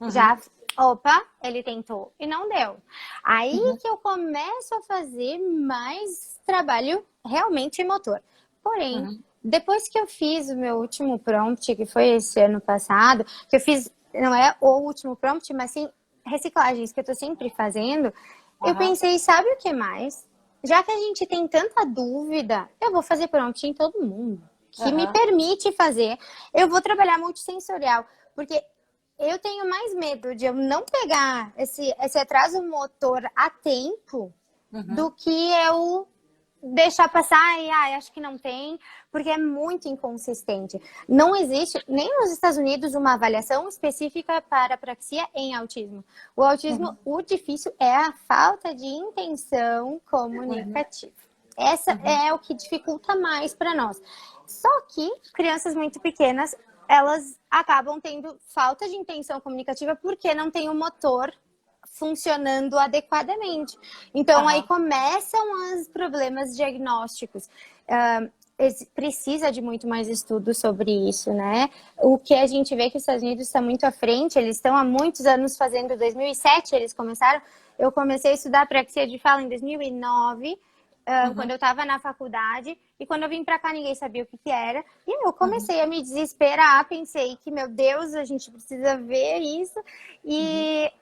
Uhum. Já, opa, ele tentou e não deu. Aí Uhum. que eu começo a fazer mais trabalho realmente motor. Porém, Uhum. depois que eu fiz o meu último prompt, que foi esse ano passado, que eu fiz, não é o último prompt, mas sim reciclagens que eu tô sempre fazendo, eu Aham. pensei, sabe o que mais? Já que a gente tem tanta dúvida, eu vou fazer prompt em todo mundo, que me Aham. permite fazer. Eu vou trabalhar multissensorial, porque eu tenho mais medo de eu não pegar esse atraso motor a tempo do Uhum. que eu deixar passar e acho que não tem, porque é muito inconsistente. Não existe, nem nos Estados Unidos, uma avaliação específica para apraxia em autismo. O autismo, Uhum. o difícil é a falta de intenção Uhum. comunicativa. Essa Uhum. é o que dificulta mais para nós. Só que crianças muito pequenas, elas acabam tendo falta de intenção comunicativa porque não tem o motor funcionando adequadamente. Então, aí Aham. começam os problemas diagnósticos. Precisa de muito mais estudo sobre isso, né? O que a gente vê que os Estados Unidos está muito à frente, eles estão há muitos anos fazendo, 2007 eles começaram, eu comecei a estudar apraxia de fala em 2009, quando Uhum. eu estava na faculdade, e quando eu vim para cá ninguém sabia o que era, e eu Uhum. comecei a me desesperar, pensei que, meu Deus, a gente precisa ver isso, Uhum. e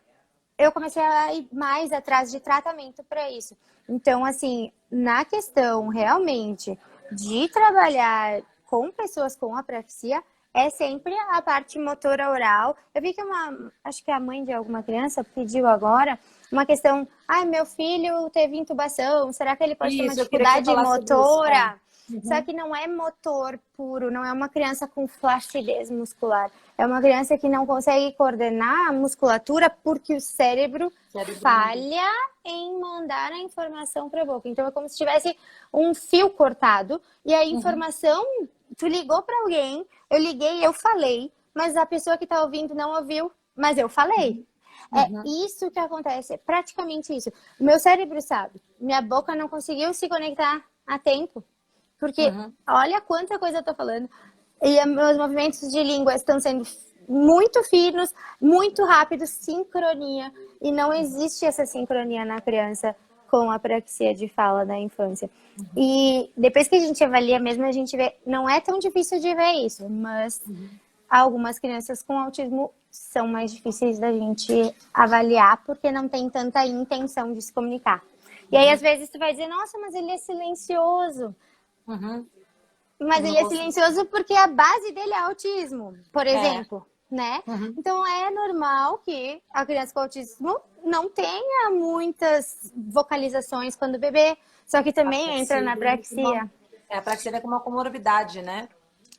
eu comecei a ir mais atrás de tratamento para isso. Então, assim, na questão realmente de trabalhar com pessoas com apraxia, é sempre a parte motora oral. Eu vi que acho que a mãe de alguma criança pediu agora uma questão, meu filho teve intubação, será que ele pode ter uma Isso, eu queria que você dificuldade falasse sobre isso. motora? Só Uhum. que não é motor puro, não é uma criança com flacidez muscular. É uma criança que não consegue coordenar a musculatura porque o cérebro Cérebro não deixa. falha em mandar a informação para a boca. Então é como se tivesse um fio cortado e a Uhum. informação, tu ligou para alguém, eu liguei, eu falei, mas a pessoa que está ouvindo não ouviu, mas eu falei. É Uhum. isso que acontece, é praticamente isso. O meu cérebro sabe, minha boca não conseguiu se conectar a tempo. Porque Uhum. olha quanta coisa eu tô falando. E meus movimentos de língua estão sendo muito finos, muito rápidos, sincronia. E não existe essa sincronia na criança com apraxia de fala na infância. E depois que a gente avalia mesmo, a gente vê, não é tão difícil de ver isso, mas algumas crianças com autismo são mais difíceis da gente avaliar porque não tem tanta intenção de se comunicar. E aí, às vezes, tu vai dizer, nossa, mas ele é silencioso. Mas ele é silencioso porque a base dele é autismo, por exemplo, né? Então, é normal que a criança com autismo não tenha muitas vocalizações quando bebê, só que também entra na apraxia. A apraxia é como uma comorbidade, né?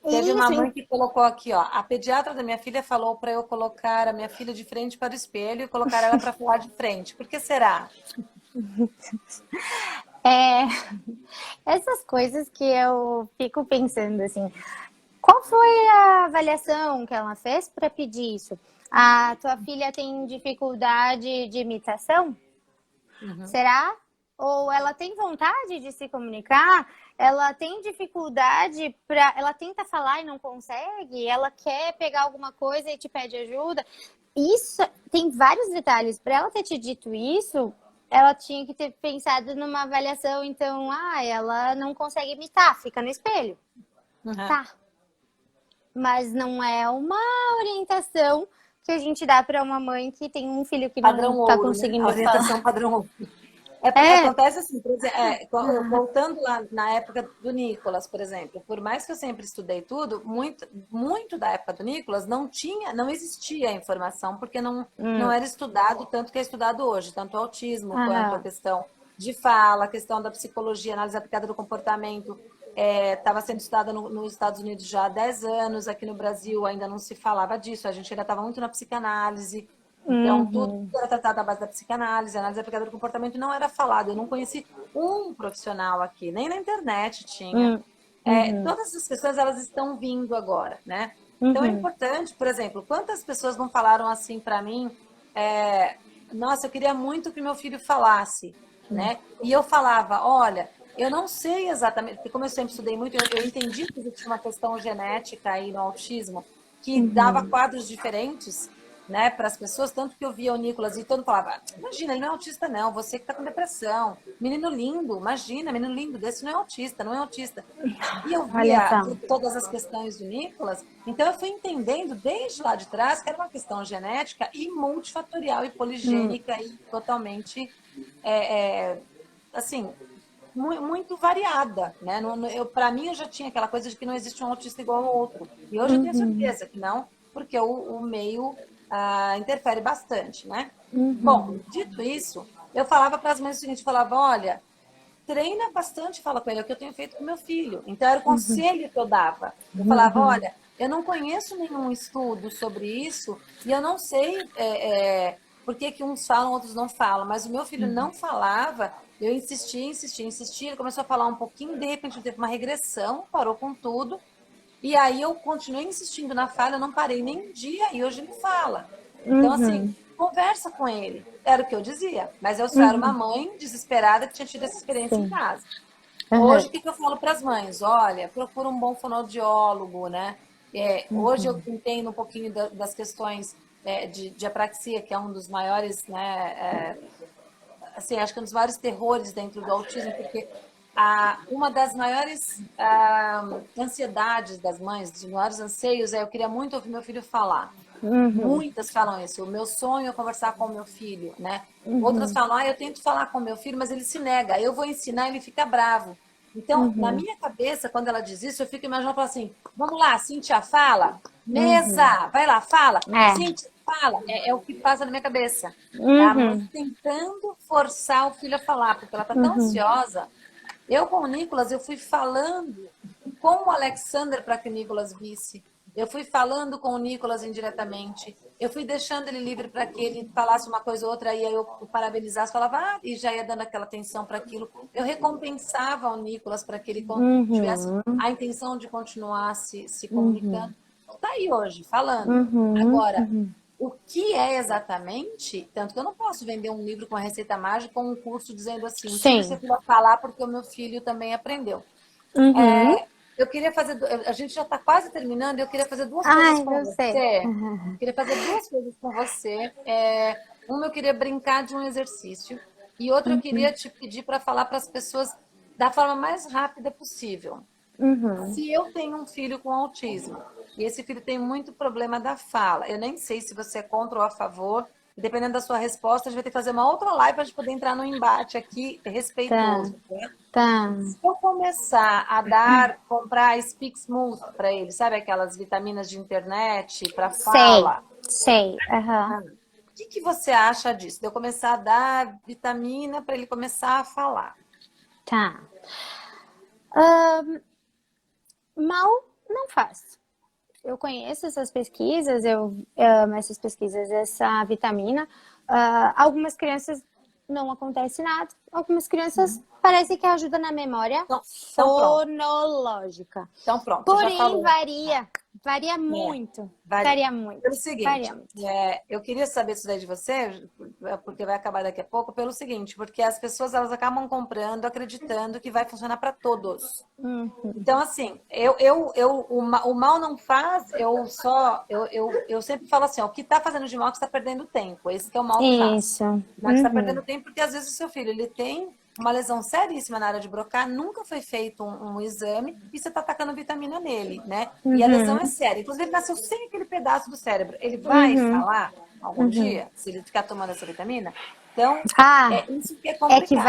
Teve uma mãe que colocou aqui, ó, a pediatra da minha filha falou para eu colocar a minha filha de frente para o espelho e colocar ela para falar de frente. Por que será? Essas coisas que eu fico pensando assim, qual foi a avaliação que ela fez para pedir isso? A tua filha tem dificuldade de imitação? Será? Ou ela tem vontade de se comunicar? Ela tem dificuldade para... Ela tenta falar e não consegue? Ela quer pegar alguma coisa e te pede ajuda? Isso, tem vários detalhes. Para ela ter te dito isso, ela tinha que ter pensado numa avaliação. Então, ela não consegue imitar, fica no espelho. Tá. Mas não é uma orientação que a gente dá para uma mãe que tem um filho que padrão não está ouro, conseguindo né? A orientação falar. padrão ouro. Acontece assim, por exemplo, voltando lá na época do Nicolas, por exemplo, por mais que eu sempre estudei tudo, muito da época do Nicolas não existia a informação, porque não era estudado tanto que é estudado hoje, tanto o autismo quanto a questão de fala, a questão da psicologia, análise aplicada do comportamento, estava sendo estudada nos Estados Unidos já há 10 anos, aqui no Brasil ainda não se falava disso, a gente ainda estava muito na psicanálise. Então, tudo era tratado à base da psicanálise, a análise aplicada do comportamento não era falado. Eu não conheci um profissional aqui, nem na internet tinha. Todas essas questões, elas estão vindo agora, né? Então, é importante, por exemplo, quantas pessoas não falaram assim para mim, nossa, eu queria muito que meu filho falasse, né? E eu falava, olha, eu não sei exatamente, porque como eu sempre estudei muito, eu entendi que existia uma questão genética aí no autismo, que dava quadros diferentes, né, para as pessoas, tanto que eu via o Nicolas e todo mundo falava, imagina, ele não é autista não, você que está com depressão, menino lindo, imagina, menino lindo, desse não é autista, não é autista. E eu via todas as questões do Nicolas, então eu fui entendendo desde lá de trás que era uma questão genética e multifatorial e poligênica e totalmente, assim, muito variada, né? Para mim, eu já tinha aquela coisa de que não existe um autista igual ao outro. E hoje eu tenho certeza que não, porque o meio interfere bastante, né? Bom, dito isso, eu falava para as mães o seguinte, eu falava, olha, treina bastante, fala com ele, é o que eu tenho feito com meu filho. Então, era o conselho que eu dava. Eu falava, olha, eu não conheço nenhum estudo sobre isso e eu não sei por que uns falam, outros não falam, mas o meu filho não falava, eu insisti, ele começou a falar um pouquinho, de repente teve uma regressão, parou com tudo, e aí eu continuei insistindo na fala, eu não parei nem um dia, e hoje ele fala. Então, assim, conversa com ele. Era o que eu dizia, mas eu só era uma mãe desesperada que tinha tido essa experiência em casa. Hoje, o que eu falo para as mães? Olha, procura um bom fonoaudiólogo, né? Hoje eu entendo um pouquinho das questões de apraxia, que é um dos maiores, né? Assim, acho que é um dos maiores terrores dentro do autismo, porque uma das maiores ansiedades das mães, dos maiores anseios eu queria muito ouvir meu filho falar. Muitas falam isso, o meu sonho é conversar com o meu filho, né? Outras falam, eu tento falar com o meu filho, mas ele se nega, eu vou ensinar, ele fica bravo. Então, na minha cabeça, quando ela diz isso, eu fico imaginando assim, vamos lá, Cíntia, fala, mesa, vai lá, fala, Cíntia, fala, é o que passa na minha cabeça. A mãe tentando forçar o filho a falar, porque ela está tão ansiosa. Eu, com o Nicolas, eu fui falando com o Alexander para que o Nicolas visse. Eu fui falando com o Nicolas indiretamente. Eu fui deixando ele livre para que ele falasse uma coisa ou outra, e aí eu parabenizasse, falava, e já ia dando aquela atenção para aquilo. Eu recompensava o Nicolas para que ele tivesse a intenção de continuar se comunicando. Está aí hoje, falando. Agora, o que é exatamente, tanto que eu não posso vender um livro com a receita mágica ou um curso dizendo assim, ensine seu filho a falar porque o meu filho também aprendeu. Eu queria fazer, a gente já está quase terminando, eu queria fazer duas coisas com você. Eu queria fazer duas coisas com você. Uma, eu queria brincar de um exercício, E outra, eu queria te pedir para falar para as pessoas da forma mais rápida possível. Uhum. Se eu tenho um filho com autismo e esse filho tem muito problema da fala, eu nem sei se você é contra ou a favor, e dependendo da sua resposta, a gente vai ter que fazer uma outra live para a gente poder entrar no embate aqui Tá, respeitoso, né? tá. Se eu começar a comprar Speak Smooth para ele, sabe aquelas vitaminas de internet para Sei, fala? sei. Aham. O que que você acha disso? De eu começar a dar vitamina para ele começar a falar? Tá. Mal não faz. Eu conheço essas pesquisas, eu amo essas pesquisas, essa vitamina. Algumas crianças não acontece nada, algumas crianças parece que ajuda na memória Então pronto. fonológica. Então pronto, já Porém, falou. varia É, muito, varia. varia muito, Pelo varia seguinte, muito. eu queria saber isso daí de você, porque vai acabar daqui a pouco, pelo seguinte, porque as pessoas elas acabam comprando, acreditando que vai funcionar para todos. Uhum. Então, assim, o mal não faz, eu sempre falo assim, ó, o que está fazendo de mal é que está perdendo tempo, esse que é o mal que faz. Isso. Não é que está Uhum. perdendo tempo, porque às vezes o seu filho, ele tem uma lesão seríssima na área de brocar, nunca foi feito um exame e você está atacando vitamina nele, né? E a lesão é Uhum. séria. Inclusive, ele nasceu sem aquele pedaço do cérebro. Ele vai Uhum. falar algum Uhum. dia, se ele ficar tomando essa vitamina? Então, Ah, é isso que é é que complicado.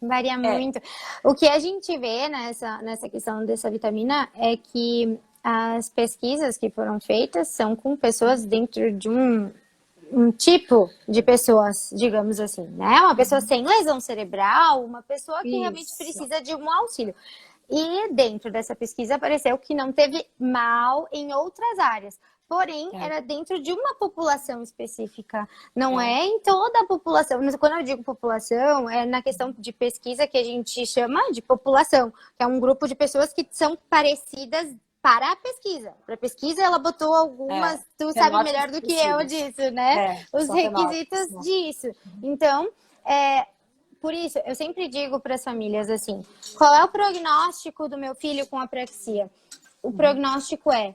varia É. muito. O que a gente vê nessa questão dessa vitamina é que as pesquisas que foram feitas são com pessoas dentro de um tipo de pessoas, digamos assim, né? Uma pessoa sem lesão cerebral, uma pessoa que realmente Isso. precisa de um auxílio. E dentro dessa pesquisa apareceu que não teve mal em outras áreas. Porém, É. era dentro de uma população específica, não É. é em toda a população. Mas quando eu digo população, é na questão de pesquisa que a gente chama de população, que é um grupo de pessoas que são parecidas para a pesquisa. Para a pesquisa, ela botou É. algumas, tu sabe Fenótipos melhor do que eu parecidos. disso, né? É, Os são fenótipos. requisitos disso. Então, por isso, eu sempre digo para as famílias assim: qual é o prognóstico do meu filho com apraxia? O prognóstico é: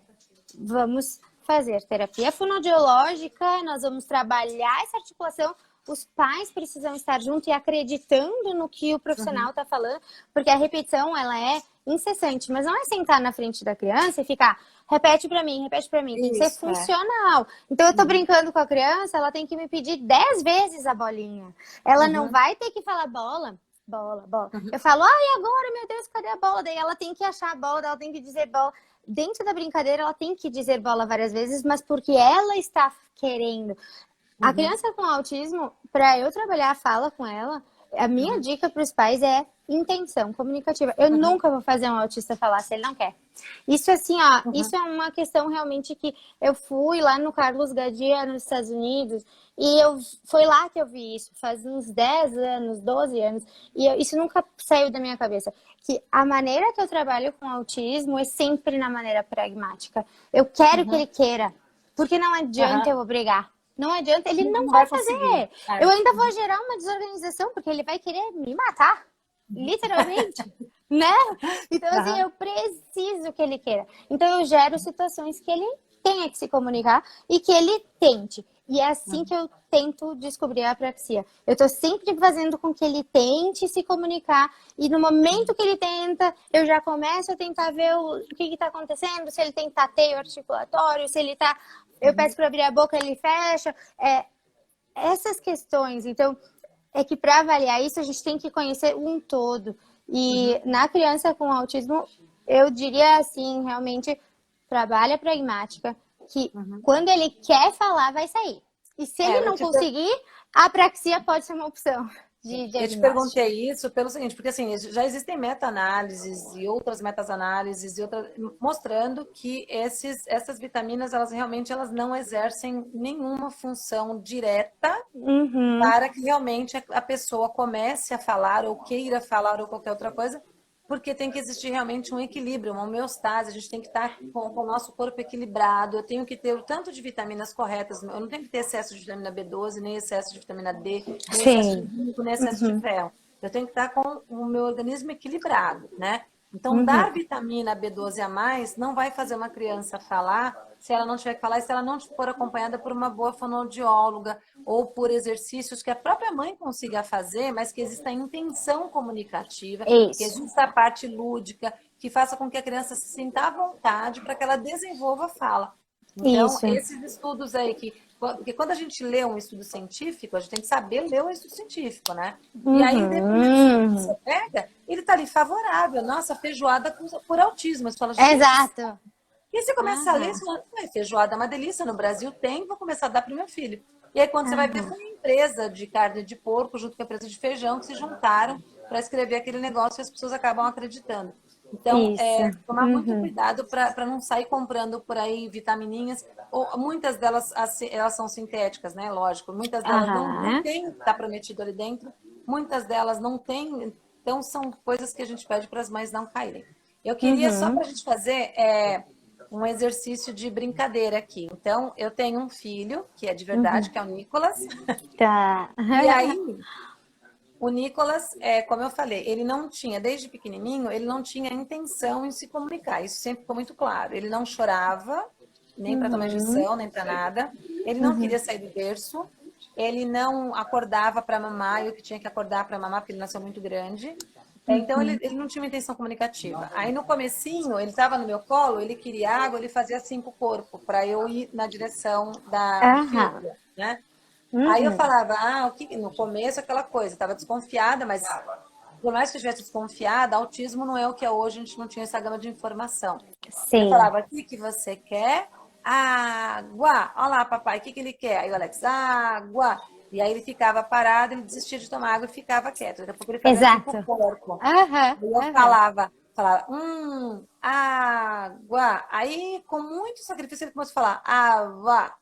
vamos fazer terapia fonoaudiológica, nós vamos trabalhar essa articulação. Os pais precisam estar junto e acreditando no que o profissional está falando, porque a repetição ela é incessante, mas não é sentar na frente da criança e ficar repete para mim, repete para mim. Tem que ser Isso, é. funcional. Então eu tô brincando com a criança, ela tem que me pedir 10 vezes a bolinha. Ela não vai ter que falar bola, bola, bola. Eu falo, ai, agora, meu Deus, cadê a bola? Daí ela tem que achar a bola, ela tem que dizer bola. Dentro da brincadeira, ela tem que dizer bola várias vezes, mas porque ela está querendo. A criança com autismo, para eu trabalhar a fala com ela, a minha dica para os pais é intenção comunicativa. Eu nunca vou fazer um autista falar se ele não quer. Isso assim, ó, isso é uma questão realmente que eu fui lá no Carlos Gadia, nos Estados Unidos, e foi lá que eu vi isso, faz uns 10 anos, 12 anos, e isso nunca saiu da minha cabeça. Que a maneira que eu trabalho com autismo é sempre na maneira pragmática. Eu quero que ele queira, porque não adianta eu obrigar. Não adianta, ele não Não vai vai conseguir. fazer. Eu ainda vou gerar uma desorganização, porque ele vai querer me matar, literalmente, né? Então, assim, eu preciso que ele queira. Então, eu gero situações que ele tenha que se comunicar e que ele tente. E é assim que eu tento descobrir a apraxia. Eu tô sempre fazendo com que ele tente se comunicar e no momento que ele tenta, eu já começo a tentar ver o que está acontecendo, se ele tem tateio articulatório, se ele tá... Eu peço para abrir a boca, ele fecha. Essas questões, então, é que para avaliar isso, a gente tem que conhecer um todo. E na criança com autismo, eu diria assim, realmente, trabalha pragmática, que quando ele quer falar, vai sair. E se ele não conseguir, a apraxia pode ser uma opção de Eu te diagnóstico. perguntei isso pelo seguinte, porque assim, já existem meta-análises e outras meta-análises e outras mostrando que essas vitaminas, elas realmente elas não exercem nenhuma função direta Uhum. para que realmente a pessoa comece a falar ou queira falar ou qualquer outra coisa, porque tem que existir realmente um equilíbrio, uma homeostase, a gente tem que estar com o nosso corpo equilibrado, eu tenho que ter o tanto de vitaminas corretas, eu não tenho que ter excesso de vitamina B12, nem excesso de vitamina D, nem excesso de Sim. zinco, nem excesso de ferro. Eu tenho que estar com o meu organismo equilibrado, né? Então, dar vitamina B12 a mais não vai fazer uma criança falar se ela não tiver que falar e se ela não for acompanhada por uma boa fonoaudióloga ou por exercícios que a própria mãe consiga fazer, mas que exista a intenção comunicativa, que Isso. exista a parte lúdica, que faça com que a criança se sinta à vontade para que ela desenvolva a fala. Então, Isso. esses estudos aí porque quando a gente lê um estudo científico, a gente tem que saber ler um estudo científico, né? E aí, dependendo do que você pega, ele tá ali favorável. Nossa, feijoada por autismo. Você fala, gente, Exato. e você começa a ler, você fala, feijoada é uma delícia, no Brasil tem, vou começar a dar para o meu filho. E aí, quando você vai ver, foi uma empresa de carne de porco junto com a empresa de feijão que se juntaram para escrever aquele negócio e as pessoas acabam acreditando. Então, Isso. tomar muito cuidado para não sair comprando por aí vitamininhas. Ou, muitas delas elas são sintéticas, né? Lógico. Muitas delas não tem, está prometido ali dentro. Muitas delas não tem. Então, são coisas que a gente pede para as mães não caírem. Eu queria só para a gente fazer um exercício de brincadeira aqui. Então, eu tenho um filho, que é de verdade, que é o Nicolas. Tá. E aí, o Nicolas, como eu falei, ele não tinha, desde pequenininho, ele não tinha intenção em se comunicar. Isso sempre ficou muito claro. Ele não chorava, nem para tomar injeção, nem para nada. Ele não queria sair do berço. Ele não acordava para mamar, eu que tinha que acordar para mamar, porque ele nasceu muito grande. Então, ele não tinha uma intenção comunicativa. Aí, no comecinho, ele estava no meu colo, ele queria água, ele fazia assim com o corpo, para eu ir na direção do filtro, né? Aí eu falava, no começo aquela coisa, estava desconfiada, mas por mais que eu estivesse desconfiada, autismo não é o que é hoje, a gente não tinha essa gama de informação. Sim. Eu falava, o que você quer? Água! Olha lá, papai, o que ele quer? Aí o Alex, água! E aí ele ficava parado, ele desistia de tomar água e ficava quieto. Daqui a pouco ele fazia assim com o corpo. Aí eu falava, água! Aí, com muito sacrifício, ele começou a falar, água!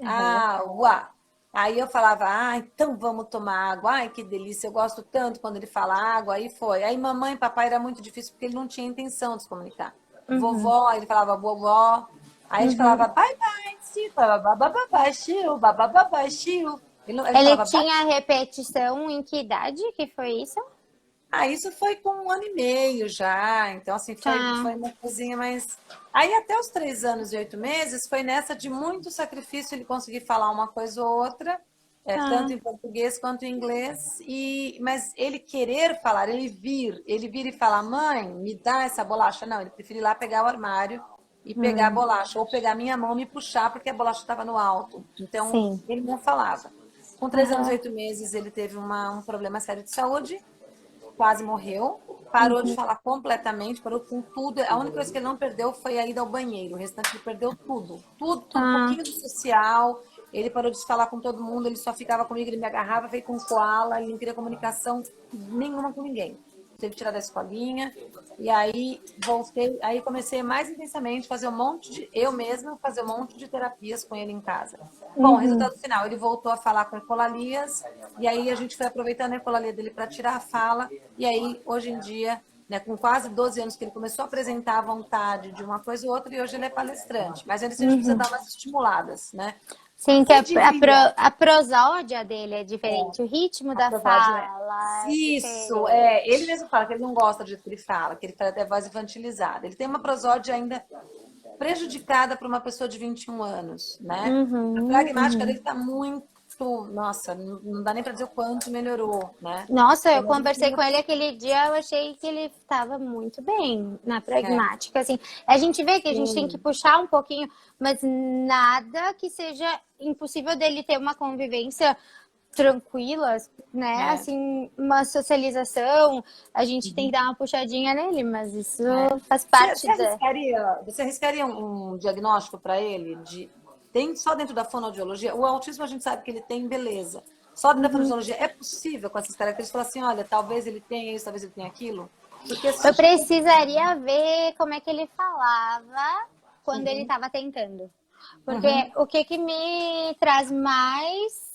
Água! Aí eu falava, então vamos tomar água. Ai, que delícia, eu gosto tanto quando ele fala água. Aí foi. Aí mamãe e papai era muito difícil porque ele não tinha intenção de se comunicar. Vovó, aí ele falava vovó. Aí a gente falava bye bye, sim, babá, xiu, babá, xiu. Ele tinha repetição em que idade que foi isso? Isso foi com 1 ano e meio já. Então, assim, foi uma coisinha mais. Aí, até os 3 anos e 8 meses, foi nessa de muito sacrifício ele conseguir falar uma coisa ou outra, tanto em português quanto em inglês. Mas ele querer falar, ele vir e falar, mãe, me dá essa bolacha. Não, ele preferia ir lá pegar o armário e pegar a bolacha, ou pegar a minha mão e me puxar, porque a bolacha estava no alto. Então, ele não falava. Com 3 anos e 8 meses, ele teve um problema sério de saúde. Quase morreu, parou de falar completamente, parou com tudo. A única coisa que ele não perdeu foi a ida ao banheiro. O restante ele perdeu tudo. Tudo, um pouquinho do social. Ele parou de falar com todo mundo, ele só ficava comigo, ele me agarrava, feito um koala, ele não queria comunicação nenhuma com ninguém. Teve que tirar da escolinha. E aí voltei, aí comecei mais intensamente fazer eu mesma fazer um monte de terapias com ele em casa. Bom, resultado final, ele voltou a falar com ecolalias, e aí a gente foi aproveitando a ecolalia dele para tirar a fala, e aí hoje em dia, né, com quase 12 anos que ele começou a apresentar a vontade de uma coisa ou outra, e hoje ele é palestrante, mas ele sempre precisa dar umas estimuladas, né? Sim, que a prosódia dele é diferente, o ritmo da fala. Isso, ele mesmo fala que ele não gosta do jeito que ele fala, que ele fala até voz infantilizada. Ele tem uma prosódia ainda prejudicada por uma pessoa de 21 anos, né? A pragmática dele está muito, nossa, não dá nem para dizer o quanto melhorou, né? Nossa, eu conversei com ele aquele dia, eu achei que ele estava muito bem na pragmática, assim. A gente vê que a gente tem que puxar um pouquinho, mas nada que seja impossível dele ter uma convivência tranquila, né? Assim, uma socialização, a gente tem que dar uma puxadinha nele, mas isso faz parte Você arriscaria um diagnóstico para ele tem só dentro da fonoaudiologia? O autismo a gente sabe que ele tem, beleza. Só dentro da fonoaudiologia é possível com essas características falar assim, olha, talvez ele tenha isso, talvez ele tenha aquilo? Porque eu precisaria ver como é que ele falava quando ele estava tentando. Porque o que me traz mais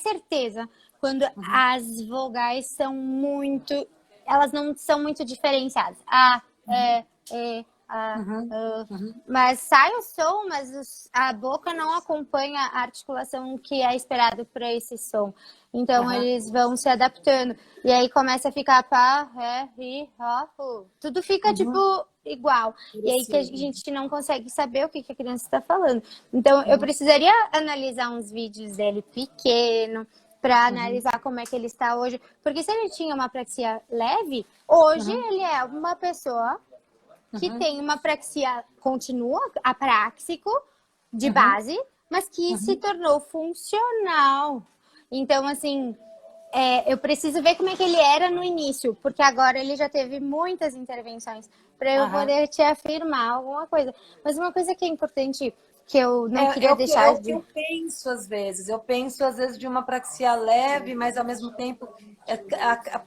certeza quando as vogais são muito, elas não são muito diferenciadas. Mas sai o som, mas a boca não acompanha a articulação que é esperado para esse som. Então, eles vão se adaptando. E aí começa a ficar pá, ré, ri, ró, ru. Tudo fica, tipo, igual. E aí que a gente não consegue saber o que a criança está falando. Então, eu precisaria analisar uns vídeos dele pequeno, para analisar como é que ele está hoje. Porque se ele tinha uma apraxia leve, hoje ele é uma pessoa que tem uma apraxia continua, apráxico, de base, mas que se tornou funcional. Então, assim, eu preciso ver como é que ele era no início, porque agora ele já teve muitas intervenções para eu poder te afirmar alguma coisa. Mas uma coisa que é importante, que eu não queria deixar de... Eu penso às vezes de uma apraxia leve, mas ao mesmo tempo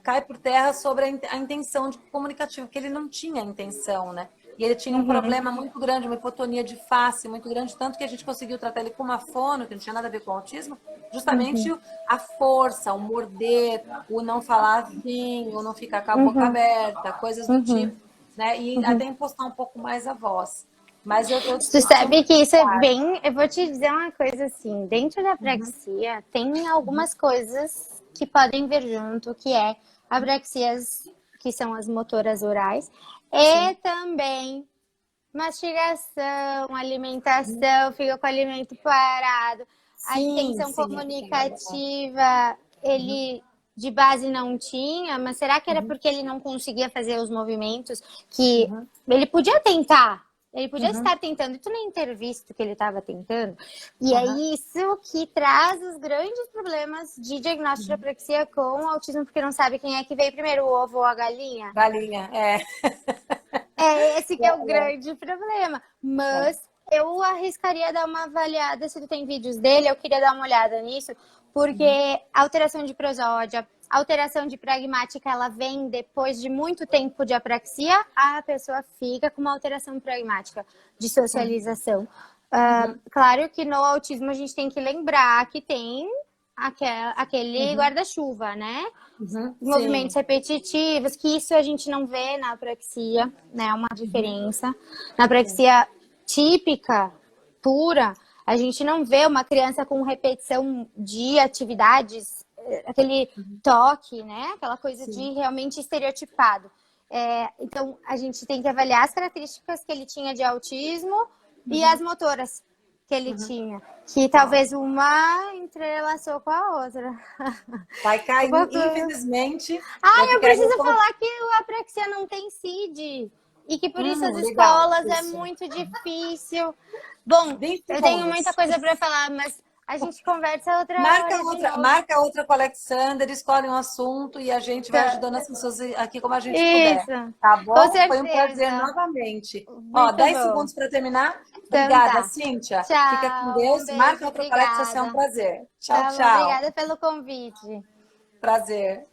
cai por terra sobre a intenção de comunicativo, que ele não tinha intenção, né? E ele tinha um problema muito grande, uma hipotonia de face muito grande, tanto que a gente conseguiu tratar ele com uma fono, que não tinha nada a ver com autismo, justamente a força, o morder, o não falar assim, o não ficar com a boca aberta, coisas do tipo, né? E até impostar um pouco mais a voz. Mas Tu sabe que isso é bem... Eu vou te dizer uma coisa assim, dentro da apraxia tem algumas coisas que podem vir junto, que é apraxias, que são as motoras orais, e também mastigação, alimentação, fica com o alimento parado, a intenção comunicativa, ele de base não tinha, mas será que era porque ele não conseguia fazer os movimentos que ele podia tentar? Ele podia estar tentando, e tu nem ter visto que ele estava tentando. E é isso que traz os grandes problemas de diagnóstico de apraxia com autismo, porque não sabe quem é que veio primeiro, o ovo ou a galinha. Galinha, Esse que é o grande problema. Mas eu arriscaria dar uma avaliada, se tu tem vídeos dele, eu queria dar uma olhada nisso, porque a alteração de prosódia, a alteração de pragmática, ela vem depois de muito tempo de apraxia, a pessoa fica com uma alteração pragmática de socialização. Claro que no autismo a gente tem que lembrar que tem aquele guarda-chuva, né? Movimentos repetitivos, que isso a gente não vê na apraxia, né? É uma diferença. Na apraxia típica, pura, a gente não vê uma criança com repetição de atividades, aquele toque, né? Aquela coisa de realmente estereotipado. Então, a gente tem que avaliar as características que ele tinha de autismo e as motoras que ele tinha. Que talvez uma entrelaçou com a outra. Vai cair, infelizmente. Eu preciso falar que a apraxia não tem CID. E que por isso as escolas é muito difícil. Bom, eu tenho muita coisa para falar, mas a gente conversa outra hora. Marca outra com o Alexander, escolhe um assunto e a gente vai ajudando as pessoas aqui como a gente puder. Tá bom? Com certeza. Foi um prazer novamente. Muito 10 bom. segundos para terminar. Então, Obrigada, Cíntia. Tchau. Fica com Deus. Beijo, Marca outra com o Alexa, é um prazer. Tchau, tchau. Obrigada pelo convite. Prazer.